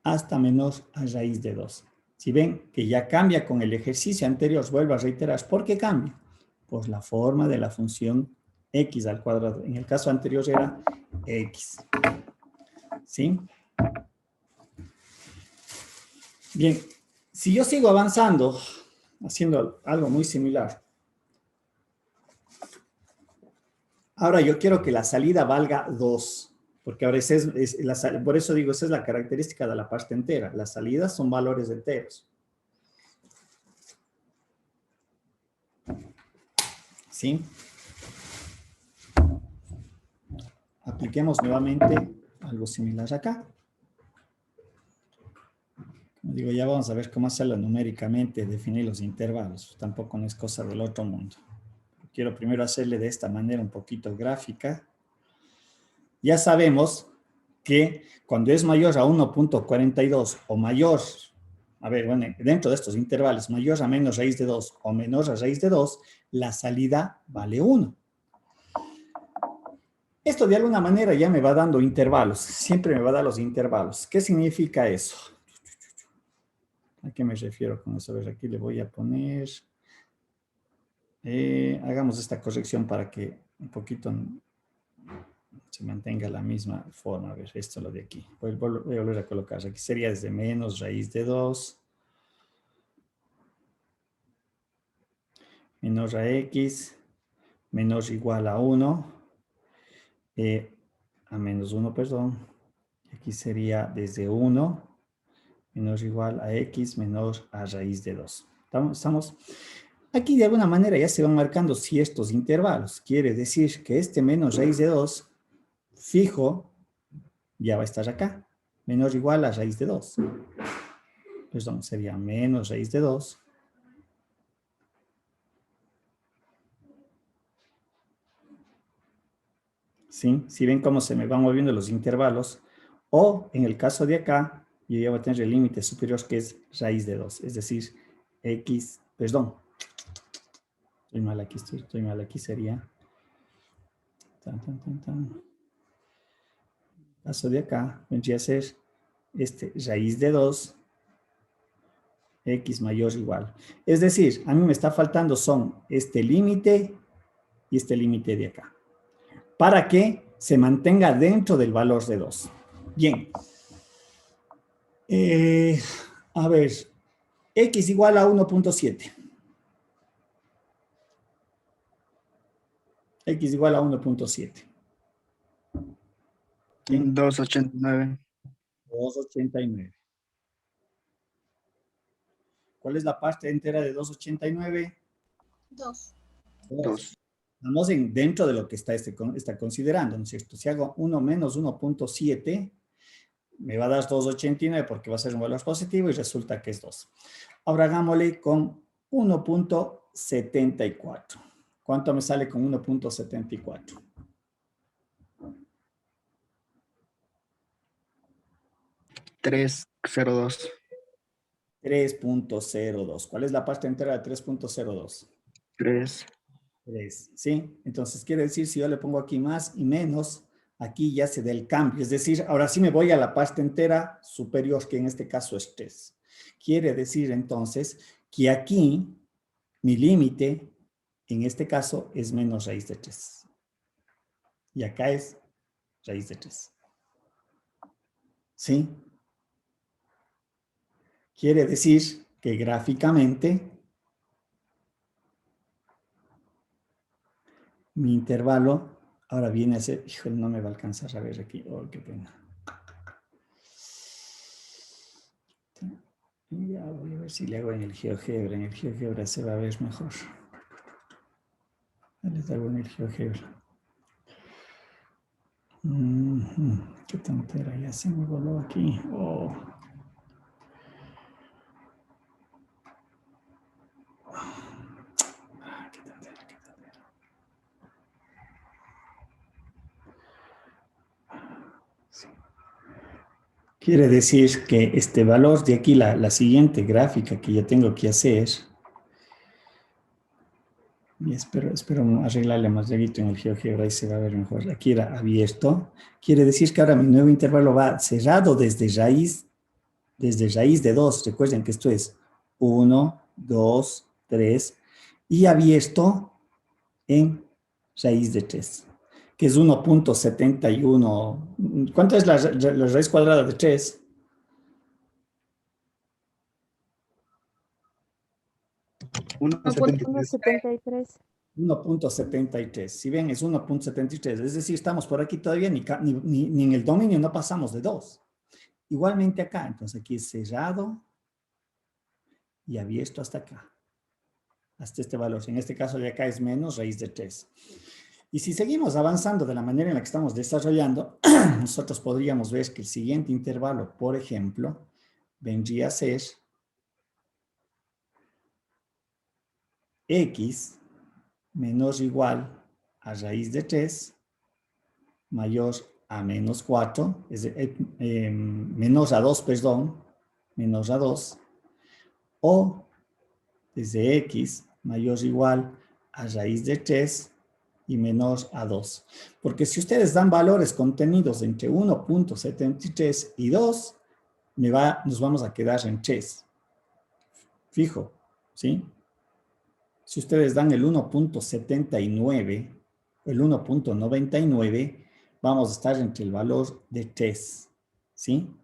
hasta menor a raíz de 2. Si ven que ya cambia con el ejercicio anterior, os vuelvo a reiterar. ¿Por qué cambia? Pues la forma de la función x al cuadrado. En el caso anterior era x. ¿Sí? Bien, si yo sigo avanzando, haciendo algo muy similar, ahora yo quiero que la salida valga 2. Porque ahora por eso digo, esa es la característica de la parte entera. Las salidas son valores enteros. ¿Sí? Apliquemos nuevamente algo similar acá. Como digo, ya vamos a ver cómo hacerlo numéricamente, definir los intervalos. Tampoco no es cosa del otro mundo. Quiero primero hacerle de esta manera un poquito gráfica. Ya sabemos que cuando es mayor a 1.42 o mayor, a ver, bueno, dentro de estos intervalos, mayor a menos raíz de 2 o menor a raíz de 2, la salida vale 1. Esto de alguna manera ya me va dando intervalos, siempre me va a dar los intervalos. ¿Qué significa eso? ¿A qué me refiero con eso? A ver, aquí le voy a poner, hagamos esta corrección para que un poquito se mantenga la misma forma. A ver, esto es lo de aquí. Voy a volver a colocar. Aquí sería desde menos raíz de 2. Menor a x. Menor o igual a 1. A menos 1, perdón. Aquí sería desde 1. Menor o igual a x. Menor a raíz de 2. ¿Estamos? Aquí de alguna manera ya se van marcando ciertos intervalos. Quiere decir que este menos raíz de 2 fijo, ya va a estar acá, menor o igual a raíz de 2. Perdón, sería menos raíz de 2. ¿Sí? Si ven cómo se me van moviendo los intervalos, o en el caso de acá, yo ya voy a tener el límite superior que es raíz de 2, es decir, x, perdón, estoy mal aquí, sería, caso de acá, vendría a ser raíz de 2, x mayor o igual. Es decir, a mí me está faltando son este límite y este límite de acá. Para que se mantenga dentro del valor de 2. Bien. A ver, x igual a 1.7. X igual a 1.7. 2.89. 2.89. ¿Cuál es la parte entera de 2.89? 2. 2. Estamos dentro de lo que está considerando, ¿no es cierto? Si hago 1 menos 1.7, me va a dar 2.89 porque va a ser un valor positivo y resulta que es 2. Ahora hagámosle con 1.74. ¿Cuánto me sale con 1.74? 3.02. 3.02. ¿Cuál es la parte entera de 3.02? 3. 3, ¿sí? Entonces quiere decir, si yo le pongo aquí más y menos, aquí ya se da el cambio. Es decir, ahora sí me voy a la parte entera superior, que en este caso es 3. Quiere decir entonces que aquí mi límite, en este caso, es menos raíz de 3. Y acá es raíz de 3. ¿Sí? Quiere decir que gráficamente mi intervalo ahora viene a ser, híjole, no me va a alcanzar a ver aquí, oh, qué pena. Ya voy a ver si le hago en el GeoGebra se va a ver mejor. Les hago en el GeoGebra. Qué tontera, ya se me voló aquí. Oh. Qué tontera. Sí. Quiere decir que este valor de aquí, la siguiente gráfica que ya tengo que hacer, y espero arreglarle más levito en el GeoGebra y se va a ver mejor. Aquí era abierto. Quiere decir que ahora mi nuevo intervalo va cerrado desde raíz desde raíz de 2, recuerden que esto es 1, 2, 3, y abierto en raíz de 3, que es 1.71. ¿Cuánto es la raíz cuadrada de 3? 1.73. 1.73. Si ven, es 1.73. Es decir, estamos por aquí todavía, ni en el dominio no pasamos de 2. Igualmente acá, entonces aquí es cerrado y abierto hasta acá. Hasta este valor. En este caso de acá es menos raíz de 3. Y si seguimos avanzando de la manera en la que estamos desarrollando, nosotros podríamos ver que el siguiente intervalo, por ejemplo, vendría a ser x menor o igual a raíz de 3 mayor a menos 4, menos a 2, perdón, menos a 2, o desde x mayor o igual a raíz de 3 y menor a 2. Porque si ustedes dan valores contenidos entre 1.73 y 2, nos vamos a quedar en 3. Fijo, ¿sí? Si ustedes dan el 1.79, el 1.99, vamos a estar entre el valor de 3, ¿sí?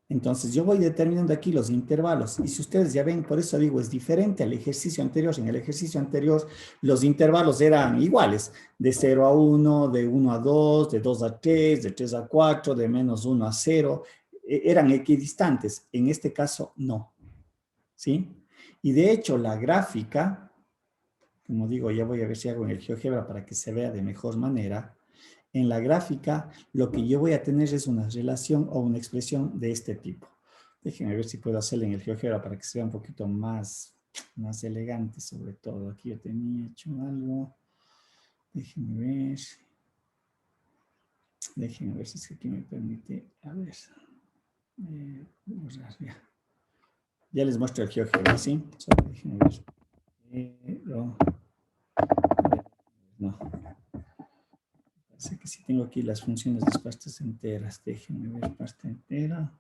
Entonces yo voy determinando aquí los intervalos, y si ustedes ya ven, por eso digo, es diferente al ejercicio anterior. En el ejercicio anterior los intervalos eran iguales, de 0 a 1, de 1 a 2, de 2 a 3, de 3 a 4, de menos 1 a 0, eran equidistantes. En este caso no, ¿sí? Y de hecho la gráfica, como digo, ya voy a ver si hago en el GeoGebra para que se vea de mejor manera. En la gráfica, lo que yo voy a tener es una relación o una expresión de este tipo. Déjenme ver si puedo hacerlo en el GeoGebra para que se vea un poquito más elegante, sobre todo. Aquí yo tenía hecho algo. Déjenme ver. Déjenme ver si es que aquí me permite. A ver. Ya les muestro el GeoGebra, ¿sí? Solo déjenme ver. No. Parece que sí tengo aquí las funciones de las partes enteras. Déjenme ver parte entera.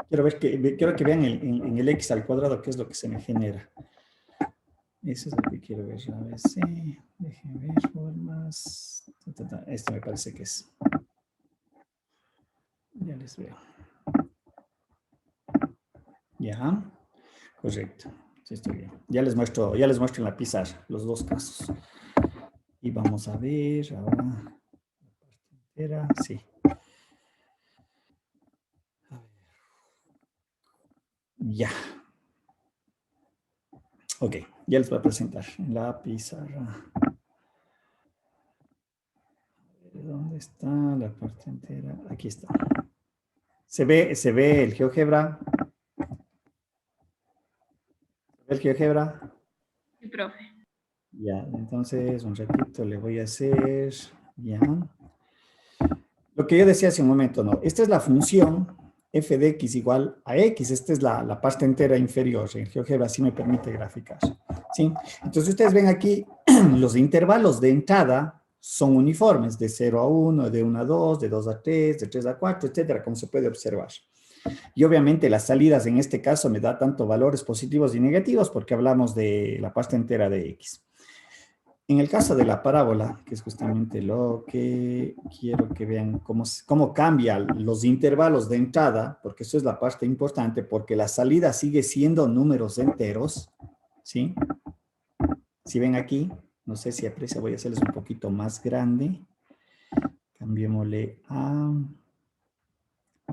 Quiero que vean en el x al cuadrado qué es lo que se me genera. Eso es lo que quiero ver. A ver si. Déjenme ver formas. Este me parece que es. Ya les veo. Ya. Correcto. Sí, estoy bien. Ya les muestro en la pizarra los dos casos. Y vamos a ver ahora la parte entera. Sí. A ver. Ya. Ok, ya les voy a presentar en la pizarra. ¿Dónde está la parte entera? Aquí está. ¿Se ve el GeoGebra? ¿Se ve el GeoGebra? Sí, profe. Ya, entonces un ratito le voy a hacer, ya. Lo que yo decía hace un momento, ¿no? Esta es la función f de x igual a x. Esta es la parte entera inferior. El GeoGebra sí me permite graficar, ¿sí? Entonces ustedes ven aquí, los intervalos de entrada son uniformes, de 0 a 1, de 1 a 2, de 2 a 3, de 3 a 4, etcétera, como se puede observar. Y obviamente las salidas en este caso me da tanto valores positivos y negativos porque hablamos de la parte entera de x. En el caso de la parábola, que es justamente lo que quiero que vean cómo cambian los intervalos de entrada, porque eso es la parte importante, porque la salida sigue siendo números enteros, ¿sí? Si ven aquí, no sé si aprecia, voy a hacerles un poquito más grande. Cambiémosle a...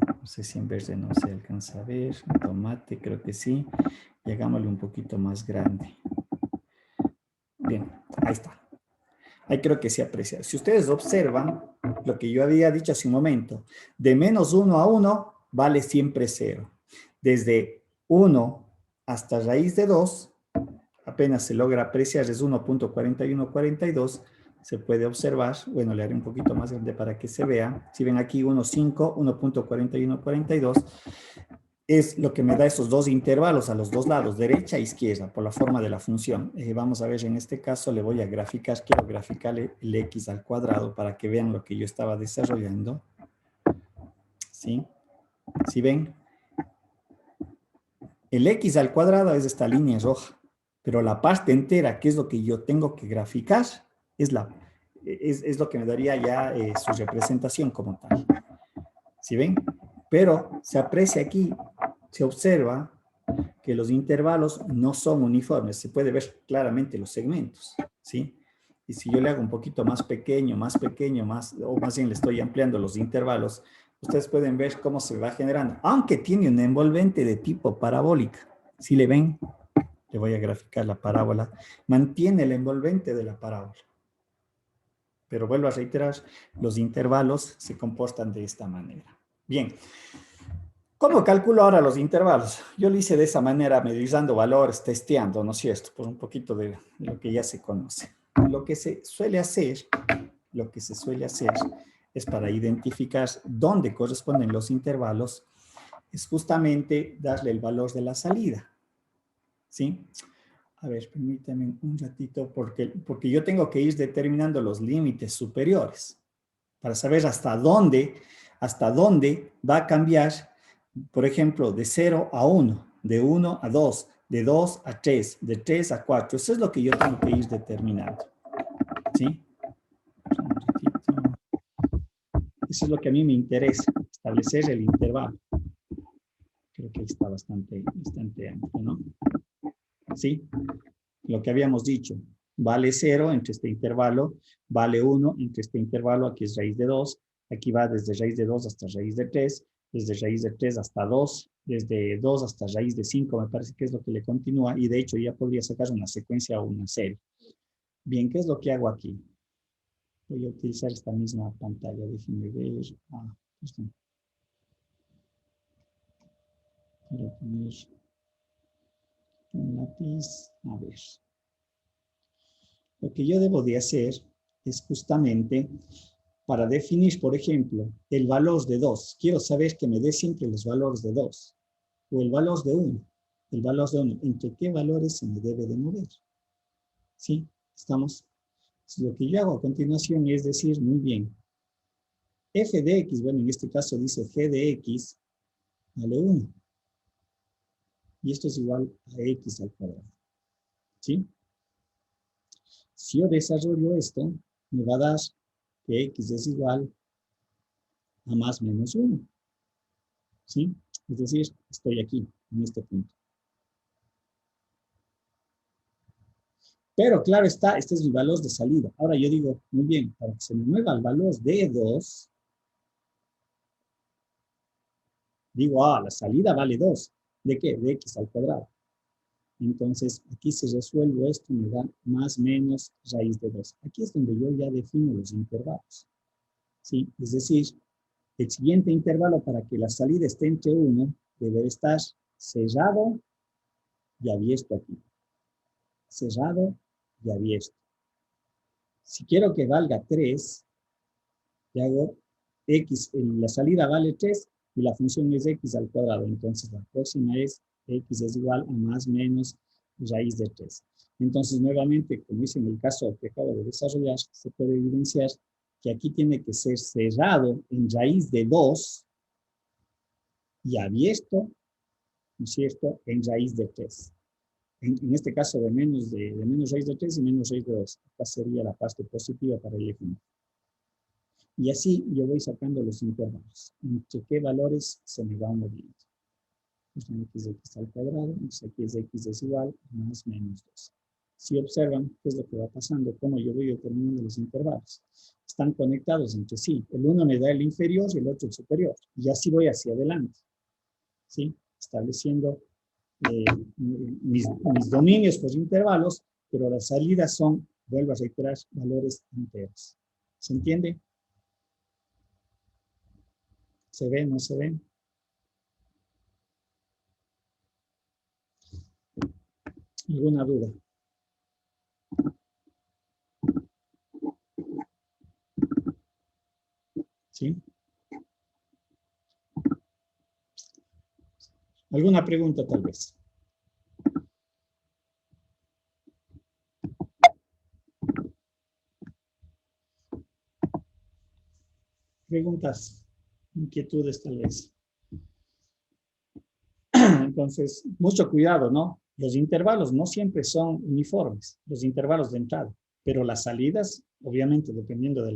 No sé si en verde no se alcanza a ver. Tomate, creo que sí. Y hagámosle un poquito más grande. Bien, ahí está. Ahí creo que se aprecia. Si ustedes observan lo que yo había dicho hace un momento, de menos 1 a 1 vale siempre 0. Desde 1 hasta raíz de 2, apenas se logra apreciar, es 1.4142, se puede observar, bueno, le haré un poquito más grande para que se vea. Si ven aquí 1.5, 1.4142, es lo que me da esos dos intervalos a los dos lados, derecha e izquierda, por la forma de la función. Vamos a ver, en este caso le voy a graficar, quiero graficarle el x al cuadrado para que vean lo que yo estaba desarrollando. ¿Sí? ¿Sí ven? El x al cuadrado es esta línea roja, pero la parte entera, que es lo que yo tengo que graficar, es lo que me daría ya su representación como tal. ¿Sí ven? Pero se aprecia aquí, se observa que los intervalos no son uniformes. Se puede ver claramente los segmentos, ¿sí? Y si yo le hago un poquito más pequeño, o más bien le estoy ampliando los intervalos, ustedes pueden ver cómo se va generando. Aunque tiene un envolvente de tipo parabólica. ¿Sí le ven? Le voy a graficar la parábola. Mantiene el envolvente de la parábola. Pero vuelvo a reiterar, los intervalos se comportan de esta manera. Bien. ¿Cómo calculo ahora los intervalos? Yo lo hice de esa manera, medizando valores, testeando, ¿no es cierto? Por un poquito de lo que ya se conoce. Lo que se suele hacer es para identificar dónde corresponden los intervalos, es justamente darle el valor de la salida. ¿Sí? A ver, permítanme un ratito, porque yo tengo que ir determinando los límites superiores para saber hasta dónde va a cambiar, por ejemplo, de 0 a 1, de 1 a 2, de 2 a 3, de 3 a 4. Eso es lo que yo tengo que ir determinando. ¿Sí? Eso es lo que a mí me interesa, establecer el intervalo. Creo que está bastante amplio, ¿no? ¿Sí? Lo que habíamos dicho, vale 0 entre este intervalo, vale 1 entre este intervalo, aquí es raíz de 2, aquí va desde raíz de 2 hasta raíz de 3, desde raíz de 3 hasta 2, desde 2 hasta raíz de 5, me parece que es lo que le continúa, y de hecho ya podría sacar una secuencia o una serie. Bien, ¿qué es lo que hago aquí? Voy a utilizar esta misma pantalla, déjenme ver. Voy a poner un lápiz, a ver. Lo que yo debo de hacer es justamente para definir, por ejemplo, el valor de 2. Quiero saber que me dé siempre los valores de 2. O el valor de 1. El valor de 1. ¿Entre qué valores se me debe de mover? ¿Sí? ¿Estamos? Lo que yo hago a continuación es decir, muy bien, f de x, bueno, en este caso dice g de x, vale 1. Y esto es igual a x al cuadrado. ¿Sí? Si yo desarrollo esto, me va a dar que x es igual a más menos 1. ¿Sí? Es decir, estoy aquí, en este punto. Pero claro está, este es mi valor de salida. Ahora yo digo, muy bien, para que se me mueva el valor de 2, digo, la salida vale 2. ¿De qué? De x al cuadrado. Entonces, aquí si resuelvo esto, me da más menos raíz de 2. Aquí es donde yo ya defino los intervalos. ¿Sí? Es decir, el siguiente intervalo para que la salida esté entre 1 debe estar cerrado y abierto aquí. Cerrado y abierto. Si quiero que valga 3, le hago x, la salida vale 3 y la función es x al cuadrado. Entonces la próxima es x es igual a más menos raíz de 3. Entonces nuevamente, como hice en el caso que acabo de desarrollar, se puede evidenciar que aquí tiene que ser cerrado en raíz de 2 y abierto, ¿no es cierto?, en raíz de 3. En este caso de menos raíz de 3 y menos raíz de 2. Esta sería la parte positiva para el ejemplo. Y así yo voy sacando los intervalos. ¿Entre qué valores se me van moviendo? Pues x de x al cuadrado, entonces aquí es x es igual a más menos 2. Si observan qué es lo que va pasando, cómo yo voy determinando los intervalos. Están conectados entre sí. El uno me da el inferior y el otro el superior. Y así voy hacia adelante. ¿Sí? Estableciendo mis dominios por intervalos, pero las salidas son, vuelvo a reiterar, valores enteros. ¿Se entiende? ¿Se ve? ¿No se ve? ¿Alguna duda? ¿Sí? ¿Alguna pregunta tal vez? Preguntas, inquietudes tal vez. Entonces, mucho cuidado, ¿no? Los intervalos no siempre son uniformes, los intervalos de entrada, pero las salidas, obviamente, dependiendo de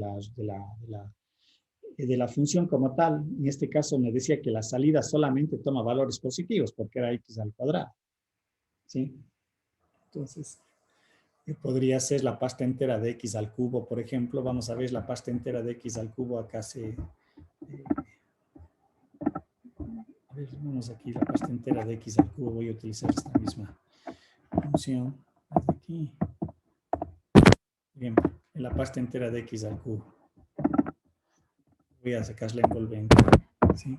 la función como tal, en este caso me decía que la salida solamente toma valores positivos, porque era x al cuadrado, ¿sí? Entonces, podría ser la pasta entera de x al cubo, por ejemplo. Vamos a ver la pasta entera de x al cubo, acá se... a ver, vamos aquí, la pasta entera de x al cubo, voy a utilizar esta misma función. Aquí. Bien, en la pasta entera de x al cubo. Voy a sacar la envolvente, ¿sí?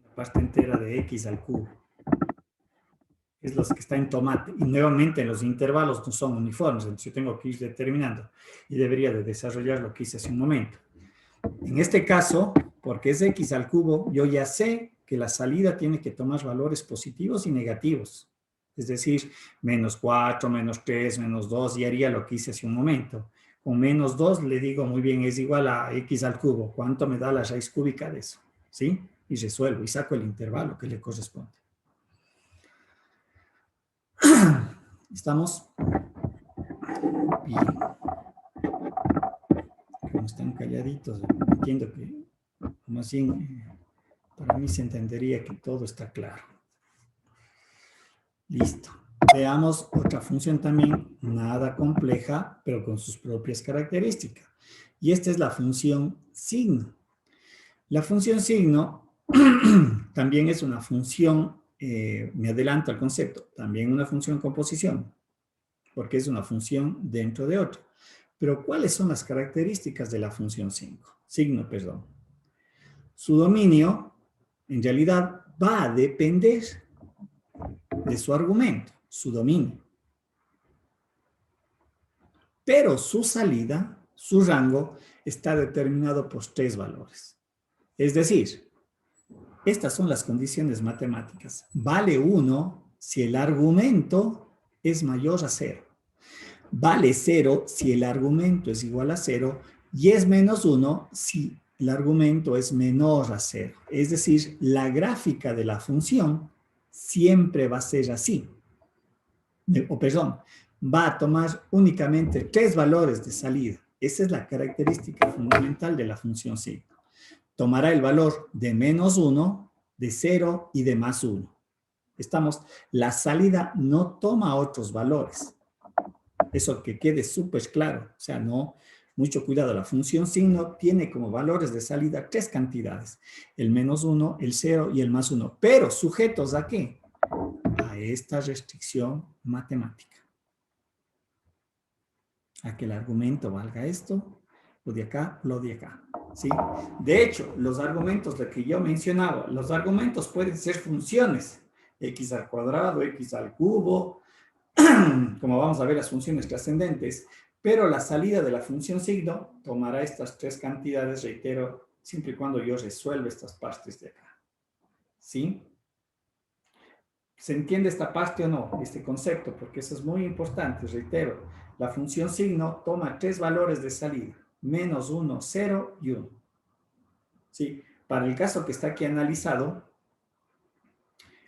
La pasta entera de x al cubo. Es lo que está en tomate. Y nuevamente los intervalos no son uniformes, entonces yo tengo que ir determinando. Y debería de desarrollar lo que hice hace un momento. En este caso, porque es x al cubo, yo ya sé que la salida tiene que tomar valores positivos y negativos. Es decir, menos 4, menos 3, menos 2, y haría lo que hice hace un momento. Con menos 2 le digo, muy bien, es igual a x al cubo. ¿Cuánto me da la raíz cúbica de eso? ¿Sí? Y resuelvo y saco el intervalo que le corresponde. ¿Estamos? Bien. Como están calladitos, entiendo que más bien para mí se entendería que todo está claro. Listo. Veamos otra función también, nada compleja, pero con sus propias características. Y esta es la función signo. La función signo también es una función, me adelanto al concepto, también una función composición, porque es una función dentro de otra. Pero ¿cuáles son las características de la función signo? Su dominio, en realidad, va a depender de su argumento, su dominio. Pero su salida, su rango, está determinado por 3 valores. Es decir, estas son las condiciones matemáticas. Vale 1 si el argumento es mayor a 0. Vale 0 si el argumento es igual a 0 y es menos 1 si el argumento es menor a 0. Es decir, la gráfica de la función siempre va a ser así. Va a tomar únicamente 3 valores de salida. Esa es la característica fundamental de la función signo. Tomará el valor de menos 1, de 0 y de más 1. La salida no toma otros valores. Eso que quede súper claro. O sea, no, mucho cuidado. La función signo tiene como valores de salida 3 cantidades. El menos 1, el 0 y el más 1. Pero sujetos ¿a qué? A esta restricción matemática. A que el argumento valga esto, lo de acá, lo de acá. ¿Sí? De hecho, los argumentos de que yo mencionaba, los argumentos pueden ser funciones. X al cuadrado, X al cubo, como vamos a ver las funciones trascendentes, pero la salida de la función signo tomará estas 3 cantidades, reitero, siempre y cuando yo resuelva estas partes de acá. ¿Sí? ¿Se entiende esta parte o no? Este concepto, porque eso es muy importante, reitero. La función signo toma 3 valores de salida, menos 1, 0 y 1. ¿Sí? Para el caso que está aquí analizado,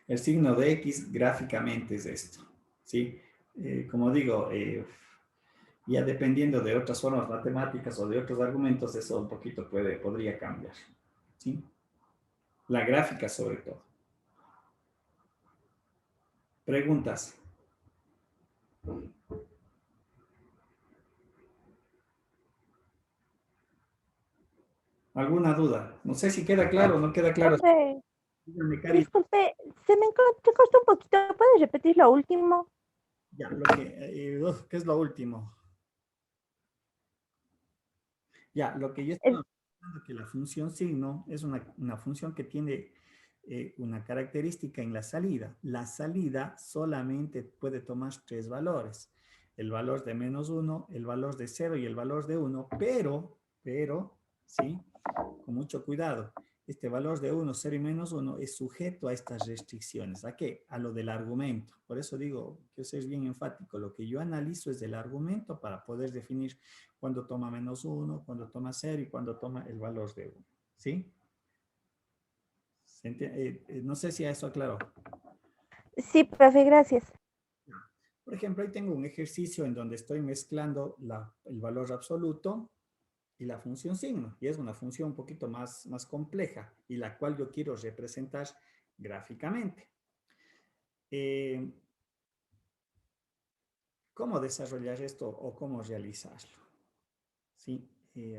el signo de X gráficamente es esto. ¿Sí? Como digo, ya dependiendo de otras formas matemáticas o de otros argumentos, eso un poquito podría cambiar. ¿Sí? La gráfica sobre todo. ¿Preguntas? ¿Alguna duda? No sé si queda claro o no queda claro. Dígame, Cari. Disculpe, se me costó un poquito. ¿Puedes repetir lo último? Ya, ¿qué es lo último? Ya, lo que yo estaba pensando que la función signo es una función que tiene una característica en la salida. La salida solamente puede tomar 3 valores. El valor de menos 1, el valor de 0 y el valor de 1, pero, ¿sí? Con mucho cuidado. este valor de 1, 0 y menos 1 es sujeto a estas restricciones. ¿A qué? A lo del argumento. Por eso digo, quiero ser bien enfático, lo que yo analizo es del argumento para poder definir cuándo toma menos 1, cuándo toma 0 y cuándo toma el valor de 1. ¿Sí? No sé si a eso aclaró. Sí, profe, gracias. Por ejemplo, ahí tengo un ejercicio en donde estoy mezclando el valor absoluto y la función signo, y es una función un poquito más compleja, y la cual yo quiero representar gráficamente. ¿Cómo desarrollar esto o cómo realizarlo? ¿Sí?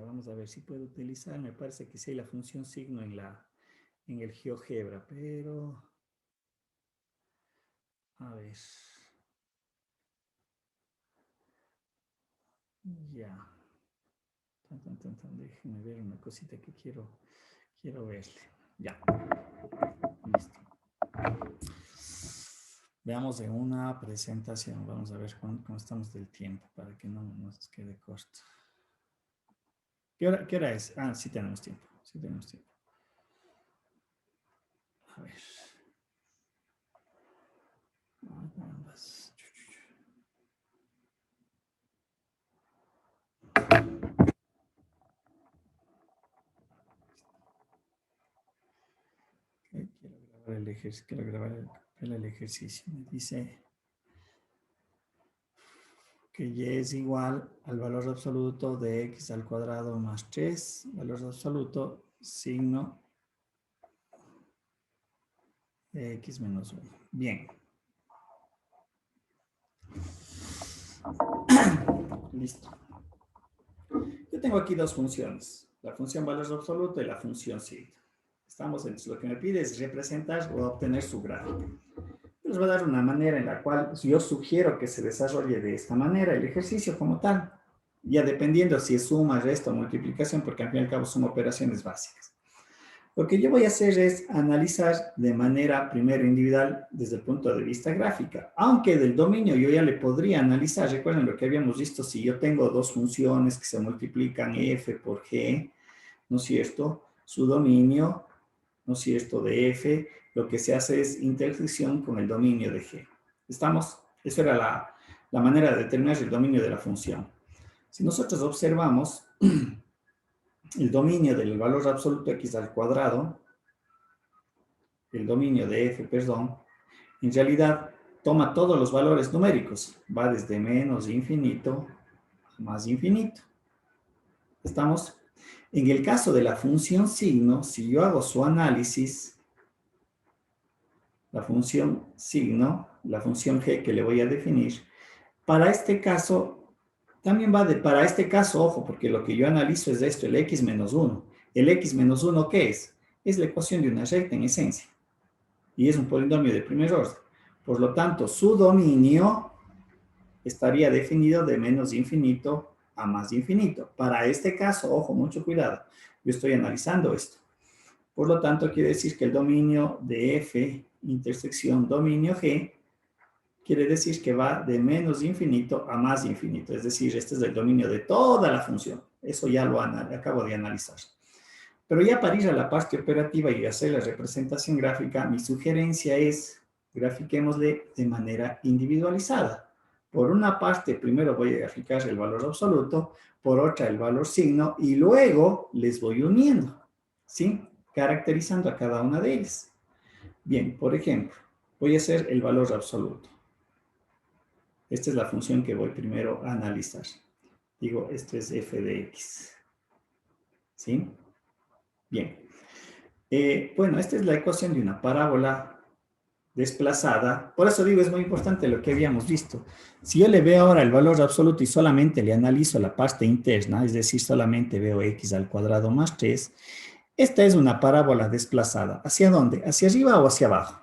Vamos a ver si puedo utilizar, me parece que sí hay la función signo en el GeoGebra, pero... A ver... Ya. Déjenme ver una cosita que quiero verle. Ya. Listo. Veamos en una presentación. Vamos a ver cómo estamos del tiempo para que no nos quede corto. ¿Qué hora es? Ah, sí tenemos tiempo. Sí tenemos tiempo. A ver. Ambas. Quiero grabar el ejercicio. Me dice que y es igual al valor absoluto de x al cuadrado más 3, valor absoluto, signo de x menos 1. Bien. Listo. Yo tengo aquí dos funciones, la función valor absoluto y la función signo. Entonces lo que me pide es representar o obtener su gráfico. Les voy a dar una manera en la cual yo sugiero que se desarrolle de esta manera el ejercicio como tal, ya dependiendo si es suma, resta o multiplicación, porque al fin y al cabo son operaciones básicas. Lo que yo voy a hacer es analizar de manera primero individual desde el punto de vista gráfica, aunque del dominio yo ya le podría analizar. Recuerden lo que habíamos visto, si yo tengo dos funciones que se multiplican f por g, ¿no es cierto? Su dominio, ¿no es cierto?, de f, lo que se hace es intersección con el dominio de g. ¿Estamos? Esa era la manera de determinar el dominio de la función. Si nosotros observamos el dominio del valor absoluto x al cuadrado, el dominio de f, perdón, en realidad toma todos los valores numéricos, va desde menos infinito a más infinito. ¿Estamos? En el caso de la función signo, si yo hago su análisis, la función signo, la función g que le voy a definir, para este caso, también va para este caso, ojo, porque lo que yo analizo es esto, el x menos 1. ¿El x menos 1 qué es? Es la ecuación de una recta en esencia. Y es un polinomio de primer orden. Por lo tanto, su dominio estaría definido de menos infinito a más infinito. Para este caso, ojo, mucho cuidado, yo estoy analizando esto. Por lo tanto, quiere decir que el dominio de f intersección dominio g quiere decir que va de menos infinito a más infinito. Es decir, este es el dominio de toda la función. Eso ya lo acabo de analizar. Pero ya para ir a la parte operativa y hacer la representación gráfica, mi sugerencia es grafiquémosle de manera individualizada. Por una parte, primero voy a graficar el valor absoluto, por otra el valor signo, y luego les voy uniendo, ¿sí? Caracterizando a cada una de ellas. Bien, por ejemplo, voy a hacer el valor absoluto. Esta es la función que voy primero a analizar. Digo, esto es f de x. ¿Sí? Bien. Bueno, esta es la ecuación de una parábola desplazada. Por eso digo, es muy importante lo que habíamos visto. Si yo le veo ahora el valor absoluto y solamente le analizo la parte interna, es decir, solamente veo x al cuadrado más 3, esta es una parábola desplazada. ¿Hacia dónde? ¿Hacia arriba o hacia abajo?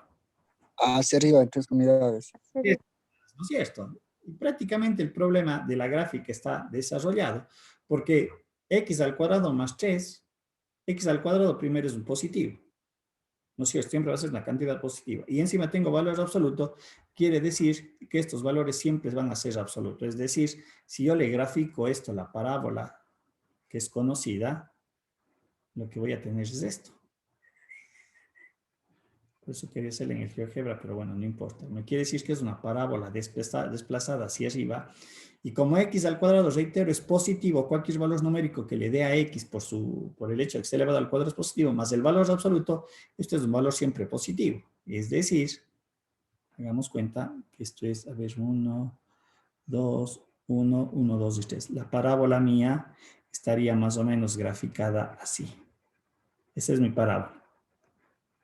Hacia arriba de 3 unidades. ¿No es cierto? Y prácticamente el problema de la gráfica está desarrollado porque x al cuadrado más 3, x al cuadrado primero es un positivo. ¿No es cierto? Siempre va a ser una cantidad positiva. Y encima tengo valor absoluto, quiere decir que estos valores siempre van a ser absolutos. Es decir, si yo le grafico esto, la parábola que es conocida, lo que voy a tener es esto. Por eso quería hacerlo en el GeoGebra, pero bueno, no importa. Me quiere decir que es una parábola desplazada hacia arriba. Y como x al cuadrado, reitero, es positivo, cualquier valor numérico que le dé a x por el hecho de que esté elevado al cuadrado es positivo, más el valor absoluto, esto es un valor siempre positivo. Es decir, hagamos cuenta que esto es, a ver, 1, 2, 1, 1, 2 y 3. La parábola mía estaría más o menos graficada así. Esa es mi parábola.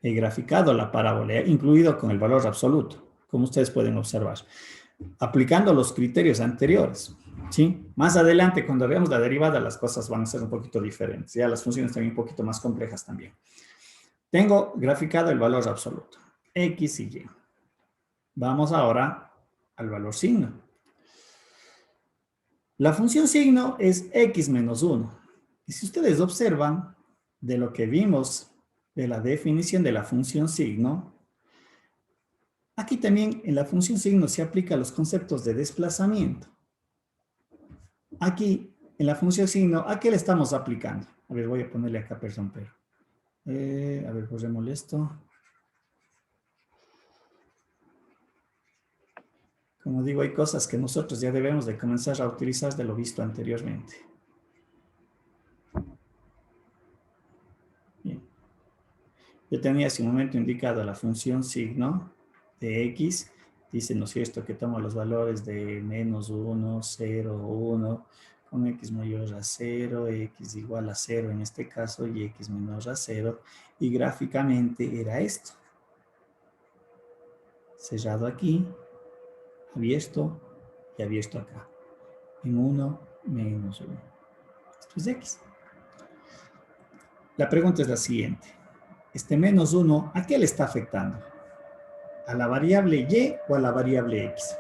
He graficado la parábola, incluido con el valor absoluto, como ustedes pueden observar, aplicando los criterios anteriores, ¿sí? Más adelante, cuando veamos la derivada, las cosas van a ser un poquito diferentes. Ya las funciones también un poquito más complejas también. Tengo graficado el valor absoluto, x y y. Vamos ahora al valor signo. La función signo es x menos 1. Y si ustedes observan de lo que vimos de la definición de la función signo, aquí también en la función signo se aplican los conceptos de desplazamiento. Aquí, en la función signo, ¿a qué le estamos aplicando? A ver, voy a ponerle acá, perdón, pero. A ver, borrémosle esto. Como digo, hay cosas que nosotros ya debemos de comenzar a utilizar de lo visto anteriormente. Bien. Yo tenía hace un momento indicado la función signo de x. Dice, ¿no es cierto?, que toma los valores de menos 1, 0, 1, con x mayor a 0, x igual a 0 en este caso, y x menor a 0. Y gráficamente era esto. Cerrado aquí, abierto y abierto acá. En 1, menos 1. Esto es x. La pregunta es la siguiente. Este menos 1, ¿a qué le está afectando? ¿A la variable y o a la variable x?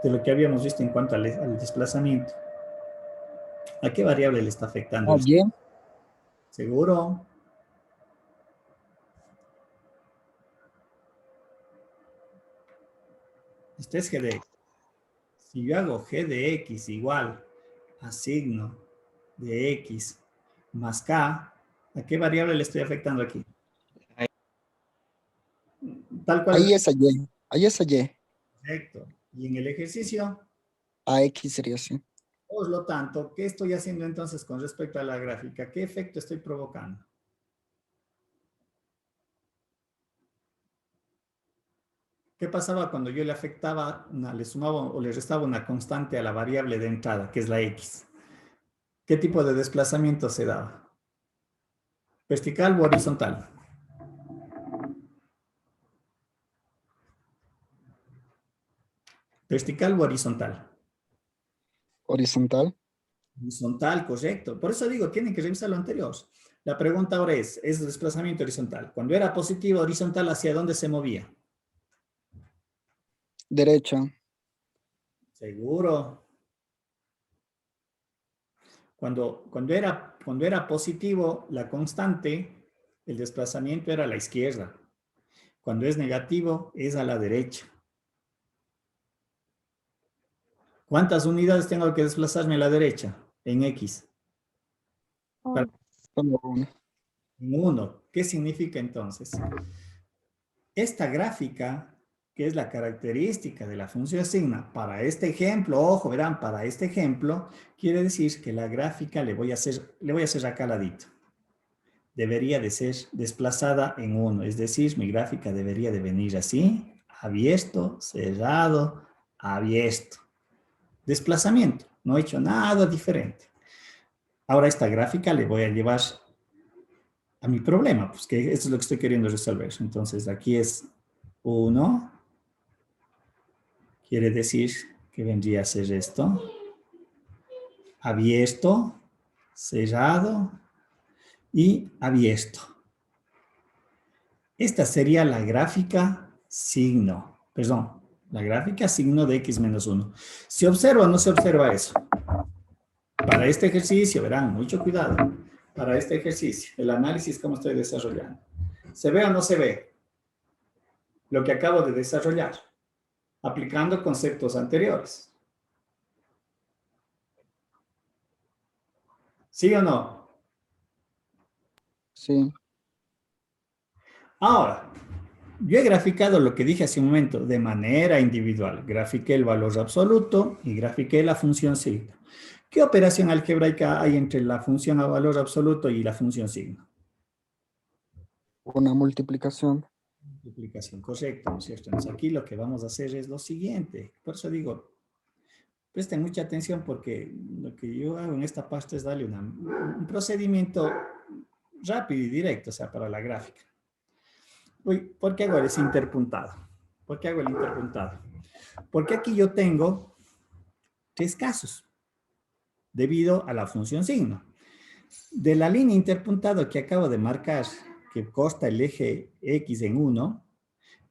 De lo que habíamos visto en cuanto al desplazamiento. ¿A qué variable le está afectando? Bien. ¿Seguro? Este es g de x. Si yo hago g de x igual a signo de x más k, ¿a qué variable le estoy afectando aquí? Tal cual. Ahí es a Y. Ahí es a Y. Correcto. Y en el ejercicio, A X sería así. por lo tanto, ¿qué estoy haciendo entonces con respecto a la gráfica? ¿Qué efecto estoy provocando? ¿Qué pasaba cuando yo le afectaba, le sumaba o le restaba una constante a la variable de entrada, que es la x? ¿Qué tipo de desplazamiento se daba? ¿Vertical o horizontal? ¿Vertical o horizontal? Horizontal. Horizontal, correcto. Por eso digo, tienen que revisar lo anterior. La pregunta ahora es desplazamiento horizontal. Cuando era positivo horizontal, ¿hacia dónde se movía? Derecha. Seguro. Cuando era positivo, la constante, el desplazamiento era a la izquierda. Cuando es negativo, es a la derecha. ¿Cuántas unidades tengo que desplazarme a la derecha? En X. Solo uno. En 1. ¿Qué significa entonces? Esta gráfica, que es la característica de la función sigma, para este ejemplo, ojo, verán, para este ejemplo, quiere decir que la gráfica le voy a hacer acá al ladito. Debería de ser desplazada en 1, es decir, mi gráfica debería de venir así, abierto, cerrado, abierto. Desplazamiento, no he hecho nada diferente. Ahora esta gráfica le voy a llevar a mi problema, pues que esto es lo que estoy queriendo resolver. Entonces aquí es 1, quiere decir que vendría a ser esto, abierto, cerrado y abierto. Esta sería la gráfica signo, perdón, la gráfica signo de x menos 1. ¿Se observa o no se observa eso? Para este ejercicio, verán, mucho cuidado. Para este ejercicio, el análisis cómo estoy desarrollando. ¿Se ve o no se ve lo que acabo de desarrollar? Aplicando conceptos anteriores. ¿Sí o no? Sí. Ahora, yo he graficado lo que dije hace un momento de manera individual. Grafiqué el valor absoluto y grafiqué la función signo. ¿Qué operación algebraica hay entre la función a valor absoluto y la función signo? Una multiplicación. Multiplicación, correcto, ¿no es cierto? Entonces aquí lo que vamos a hacer es lo siguiente. Por eso digo, presten mucha atención porque lo que yo hago en esta parte es darle un procedimiento rápido y directo, o sea, para la gráfica. ¿Por qué hago ese interpuntado? ¿Por qué hago el interpuntado? Porque aquí yo tengo 3 casos debido a la función signo. De la línea interpuntado que acabo de marcar, que consta el eje X en 1,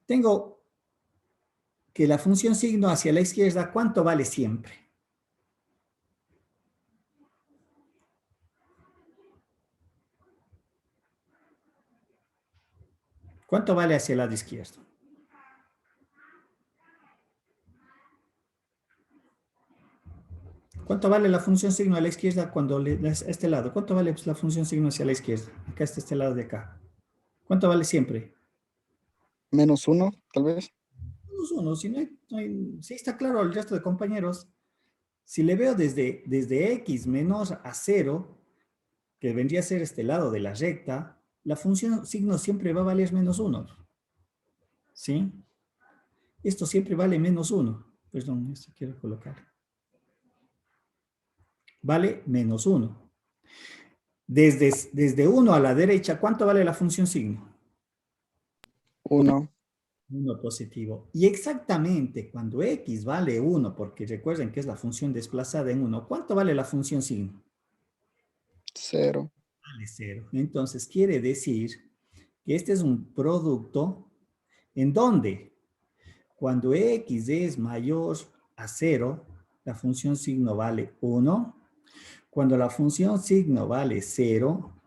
tengo que la función signo hacia la izquierda, ¿cuánto vale siempre? ¿Cuánto vale hacia el lado izquierdo? ¿Cuánto vale la función signo a la izquierda cuando le das a este lado? ¿Cuánto vale la función signo hacia la izquierda? Acá está este lado de acá. ¿Cuánto vale siempre? -1, tal vez. Menos 1. Si sí está claro el resto de compañeros. Si le veo desde X menos a 0, que vendría a ser este lado de la recta, la función signo siempre va a valer -1. ¿Sí? Esto siempre vale -1. Perdón, esto quiero colocar. Vale -1. Desde 1 a la derecha, ¿cuánto vale la función signo? 1. 1 positivo. Y exactamente cuando X vale 1, porque recuerden que es la función desplazada en 1, ¿cuánto vale la función signo? 0. Vale 0. Entonces quiere decir que este es un producto en donde cuando X es mayor a 0, la función signo vale 1. Cuando la función signo vale 0,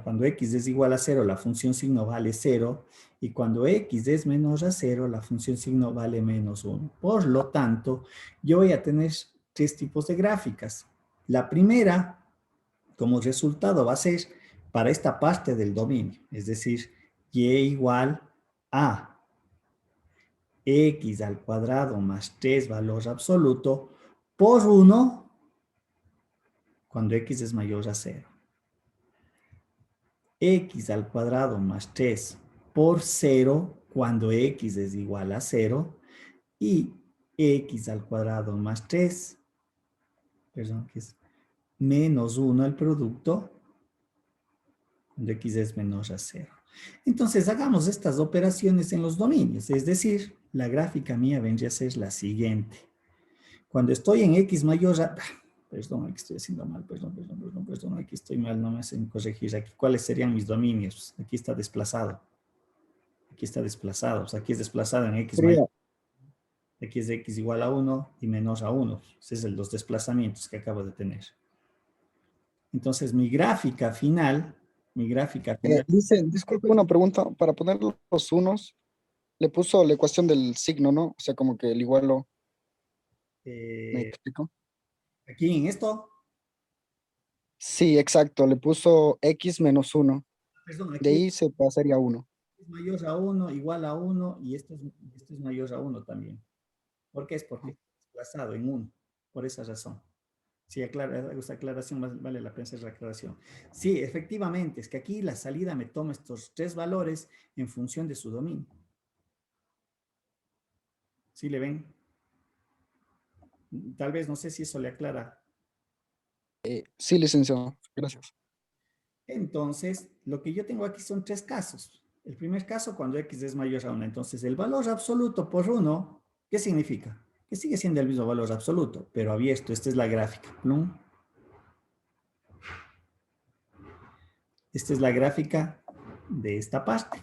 cuando X es igual a 0, la función signo vale 0. Y cuando X es menor a 0, la función signo vale -1. Por lo tanto, yo voy a tener 3 tipos de gráficas. La primera, como resultado, va a ser para esta parte del dominio. Es decir, y igual a X al cuadrado más 3 valor absoluto por 1 cuando X es mayor a 0. X al cuadrado más 3 por 0 cuando X es igual a 0 y X al cuadrado más 3, perdón, que es menos 1 el producto cuando X es menor a 0. Entonces hagamos estas operaciones en los dominios, es decir, la gráfica mía vendría a ser la siguiente. Cuando estoy en X mayor a... Perdón, aquí estoy haciendo mal, perdón, aquí estoy mal, no me hacen corregir. Aquí, ¿cuáles serían mis dominios? Aquí está desplazado. Aquí está desplazado, o sea, aquí es desplazado en X mayor. Aquí es de X igual a 1 y menos a 1. Ese es los desplazamientos que acabo de tener. Entonces, mi gráfica final... Dice, disculpe una pregunta, para poner los unos, le puso la ecuación del signo, ¿no? O sea, como que el igualo. ¿Me explico? Aquí en esto... Sí, exacto, le puso X menos 1. Perdón, aquí De ahí se pasaría a 1. es mayor a 1, igual a 1, y esto es mayor a 1 también. ¿Por qué? Es porque está desplazado en 1, por esa razón. Sí, esta aclaración vale la pena hacer la aclaración. Sí, efectivamente, es que aquí la salida me toma estos 3 valores en función de su dominio. ¿Sí le ven? Tal vez, no sé si eso le aclara. Sí, licenciado, gracias. Entonces, lo que yo tengo aquí son 3 casos. El primer caso, cuando X es mayor a 1. Entonces, el valor absoluto por 1, ¿qué significa? Que sigue siendo el mismo valor absoluto, pero abierto. Esta es la gráfica. ¿No? Esta es la gráfica de esta parte.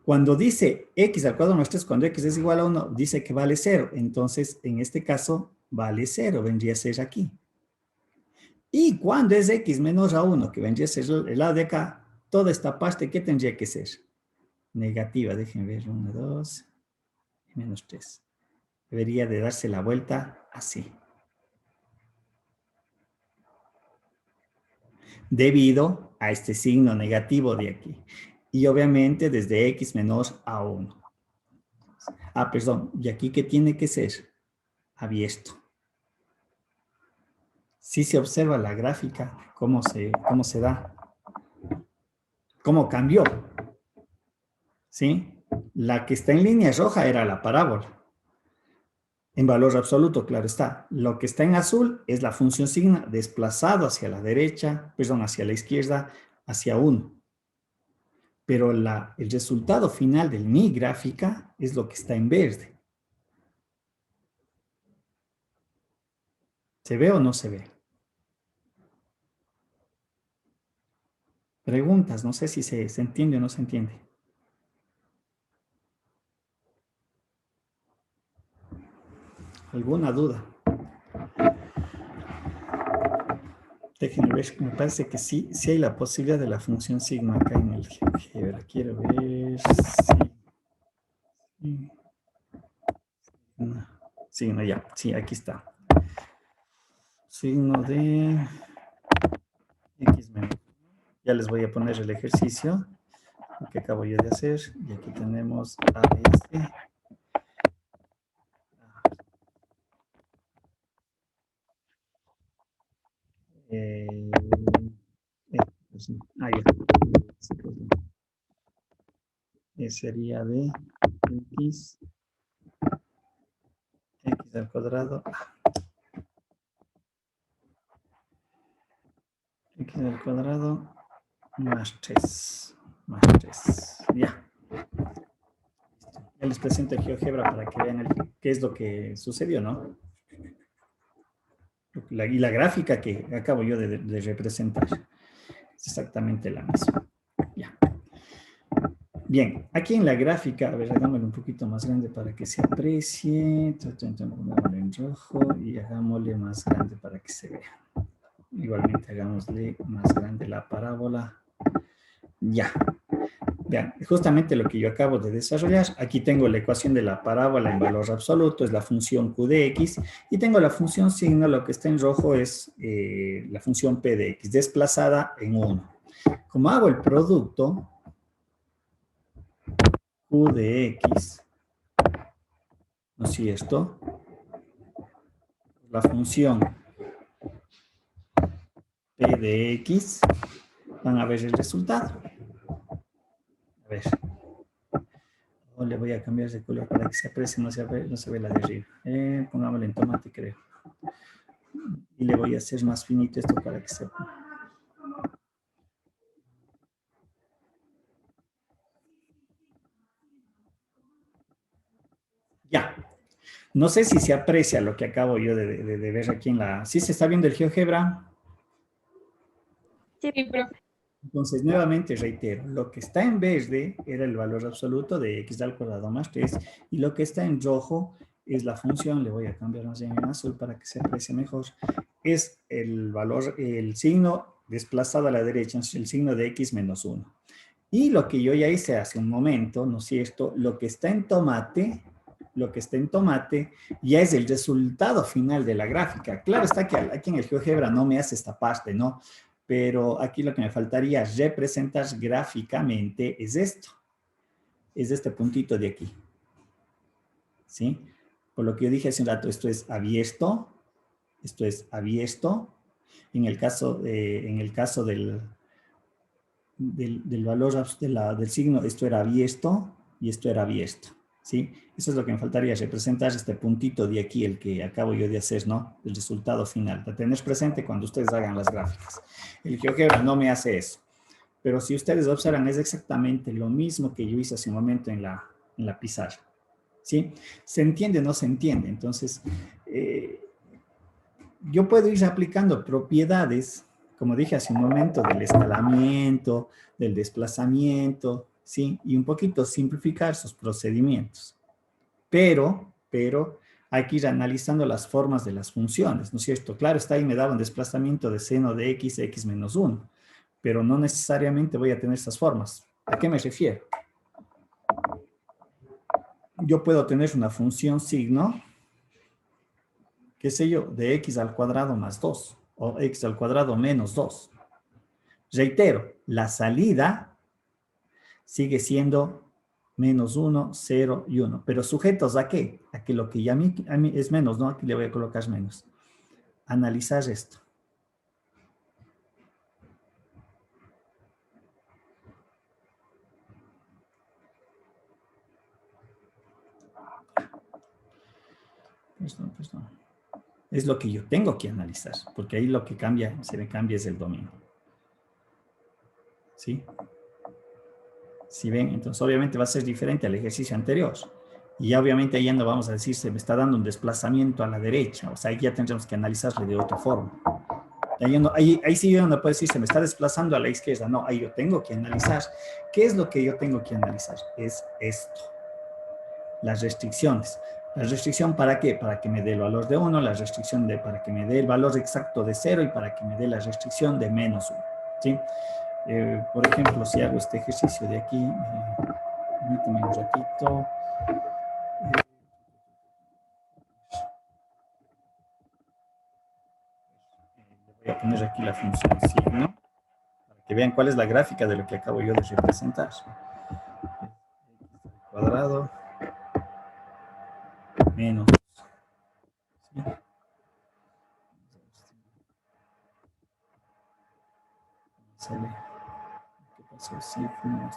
Cuando dice X al cuadrado más 3, cuando X es igual a 1, dice que vale 0. Entonces, en este caso, vale 0, vendría a ser aquí. Y cuando es X menos a 1, que vendría a ser el lado de acá, toda esta parte, ¿qué tendría que ser? Negativa, déjenme ver, 1, 2, y menos 3. Debería de darse la vuelta así. debido a este signo negativo de aquí. Y obviamente desde x menor a 1. Ah, perdón, ¿y aquí qué tiene que ser? Abierto. Si se observa la gráfica, cómo se da, cómo cambió. ¿Sí? La que está en línea roja era la parábola. En valor absoluto, claro está. Lo que está en azul es la función sigma desplazado hacia la derecha, perdón, hacia la izquierda, hacia 1. Pero el resultado final de mi gráfica es lo que está en verde. ¿Se ve o no se ve? Preguntas, no sé si se entiende o no se entiende. ¿Alguna duda? Déjenme ver, me parece que sí hay la posibilidad de la función sigma acá en el GeoGebra. Quiero ver. Sí. Signo ya, sí, aquí está. Signo de x menos. Ya les voy a poner el ejercicio que acabo yo de hacer. Y aquí tenemos AS. Sería de x al cuadrado. X al cuadrado más 3. Más 3. Ya. Ya les presento el GeoGebra para que vean qué es lo que sucedió, ¿no? Y la gráfica que acabo yo de representar. Es exactamente la misma. Ya. Bien, aquí en la gráfica, a ver, hagámoslo un poquito más grande para que se aprecie. Hagámosle en rojo y hagámosle más grande para que se vea. Igualmente hagámosle más grande la parábola. Ya. Vean, justamente lo que yo acabo de desarrollar. Aquí tengo la ecuación de la parábola en valor absoluto, es la función q de x, y tengo la función signo, lo que está en rojo es la función p de x, desplazada en 1. Como hago el producto, q de x, ¿no es cierto? La función p de x, van a ver el resultado. A ver. Le voy a cambiar de color para que se aprecie, no se ve la de arriba. Pongámosle en tomate, creo. Y le voy a hacer más finito esto para que se... Ya. No sé si se aprecia lo que acabo yo de ver aquí en la... ¿Sí se está viendo el GeoGebra? Sí, profe. Entonces, nuevamente reitero, lo que está en verde era el valor absoluto de x al cuadrado más 3, y lo que está en rojo es la función, le voy a cambiar más bien en azul para que se aprecie mejor, es el valor, el signo desplazado a la derecha, el signo de x menos 1. Y lo que yo ya hice hace un momento, ¿no es cierto? Lo que está en tomate ya es el resultado final de la gráfica. Claro está que aquí en el GeoGebra no me hace esta parte, ¿no? Pero aquí lo que me faltaría representar gráficamente es esto. Es este puntito de aquí. ¿Sí? Por lo que yo dije hace un rato, esto es abierto. Esto es abierto. En el caso del valor del signo, esto era abierto y esto era abierto. ¿Sí? Eso es lo que me faltaría, representar este puntito de aquí, el que acabo yo de hacer, ¿no? El resultado final. Para tener presente cuando ustedes hagan las gráficas. El GeoGebra no me hace eso. Pero si ustedes observan, es exactamente lo mismo que yo hice hace un momento en la pizarra. ¿Sí? ¿Se entiende o no se entiende? Entonces, yo puedo ir aplicando propiedades, como dije hace un momento, del escalamiento, del desplazamiento, ¿sí? Y un poquito simplificar sus procedimientos. Pero hay que ir analizando las formas de las funciones, ¿no es cierto? Claro, está ahí me daba un desplazamiento de seno de x menos 1, pero no necesariamente voy a tener esas formas. ¿A qué me refiero? Yo puedo tener una función signo, qué sé yo, de x al cuadrado más 2, o x al cuadrado menos 2. Reitero, la salida sigue siendo -1, 0 y 1. Pero sujetos ¿a qué? A que lo que ya a mí es menos, ¿no? Aquí le voy a colocar menos. Analizar esto. Pues no. Es lo que yo tengo que analizar, porque ahí lo que cambia, se me cambia es el dominio. ¿Sí? Si ven, entonces obviamente va a ser diferente al ejercicio anterior. Y ya obviamente ahí ya no vamos a decir, se me está dando un desplazamiento a la derecha. O sea, ahí ya tendremos que analizarlo de otra forma. Ahí sí yo no puedo decir, se me está desplazando a la izquierda. No, ahí yo tengo que analizar. ¿Qué es lo que yo tengo que analizar? Es esto. Las restricciones. ¿La restricción para qué? Para que me dé el valor de 1, la restricción para que me dé el valor exacto de 0 y para que me dé la restricción de -1. ¿Sí? Por ejemplo, si hago este ejercicio de aquí, permítame un ratito. Voy a poner aquí la función signo, para que vean cuál es la gráfica de lo que acabo yo de representar. X al cuadrado menos. ¿Sí? Sale. ¿Qué pasó? Sí, no,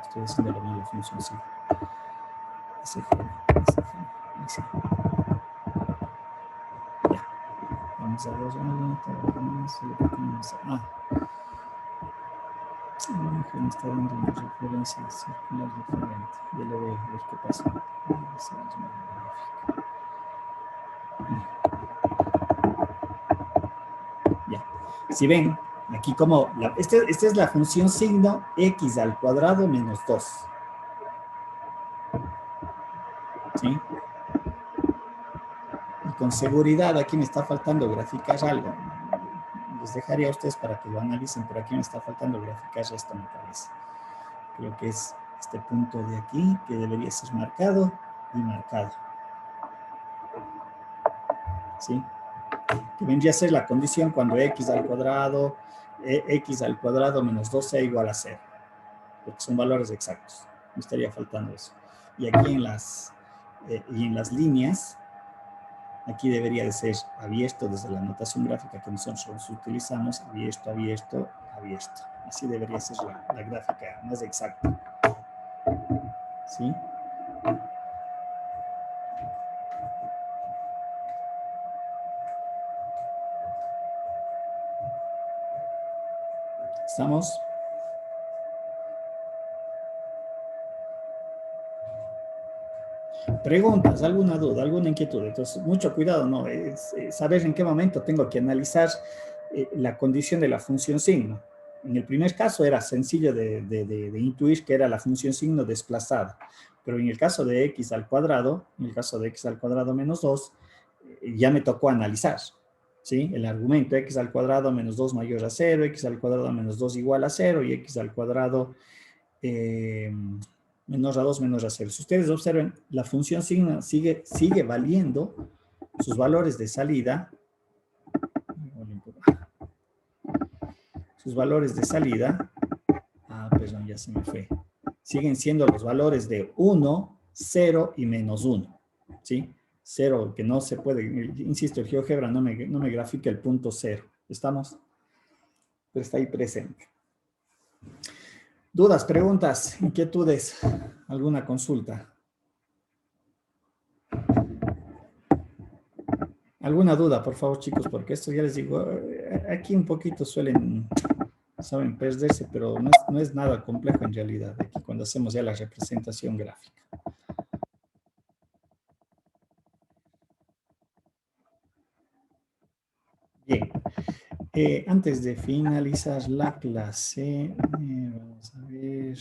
estoy haciendo lo mismo la función sí. Ya. Vamos a ver. Me está dando una referencia circular diferente. Ya le voy a ver qué pasó. Ya. Si ven, aquí como, esta es la función signo x al cuadrado menos 2. ¿Sí? Y con seguridad aquí me está faltando graficar algo. Les dejaría a ustedes para que lo analicen, pero aquí me está faltando graficar esto, me parece. Creo que es este punto de aquí que debería ser marcado y marcado. ¿Sí? Que vendría a ser la condición cuando x al cuadrado menos 2 sea igual a 0. Porque son valores exactos. Me estaría faltando eso. Y aquí en las líneas, aquí debería de ser abierto desde la notación gráfica que nosotros utilizamos, abierto, abierto, abierto. Así debería ser la gráfica más exacta. ¿Sí? ¿Estamos? Preguntas, alguna duda, alguna inquietud. Entonces, mucho cuidado, ¿no? Es saber en qué momento tengo que analizar la condición de la función signo. En el primer caso era sencillo de intuir que era la función signo desplazada. Pero en el caso de x al cuadrado, en el caso de x al cuadrado menos 2, ya me tocó analizar. ¿Sí? El argumento x al cuadrado menos 2 mayor a 0, x al cuadrado menos 2 igual a 0 y x al cuadrado menor a 2 menor a 0. Si ustedes observen, la función signo sigue valiendo sus valores de salida. Sus valores de salida. Perdón, ya se me fue. Siguen siendo los valores de 1, 0 y menos 1. ¿Sí? 0, que no se puede, insisto, el GeoGebra no me grafica el punto 0. ¿Estamos? Pero está ahí presente. ¿Dudas, preguntas, inquietudes? ¿Alguna consulta? ¿Alguna duda, por favor, chicos? Porque esto ya les digo, aquí un poquito saben perderse, pero no es nada complejo en realidad, aquí cuando hacemos ya la representación gráfica. Bien. Antes de finalizar la clase, vamos a ver.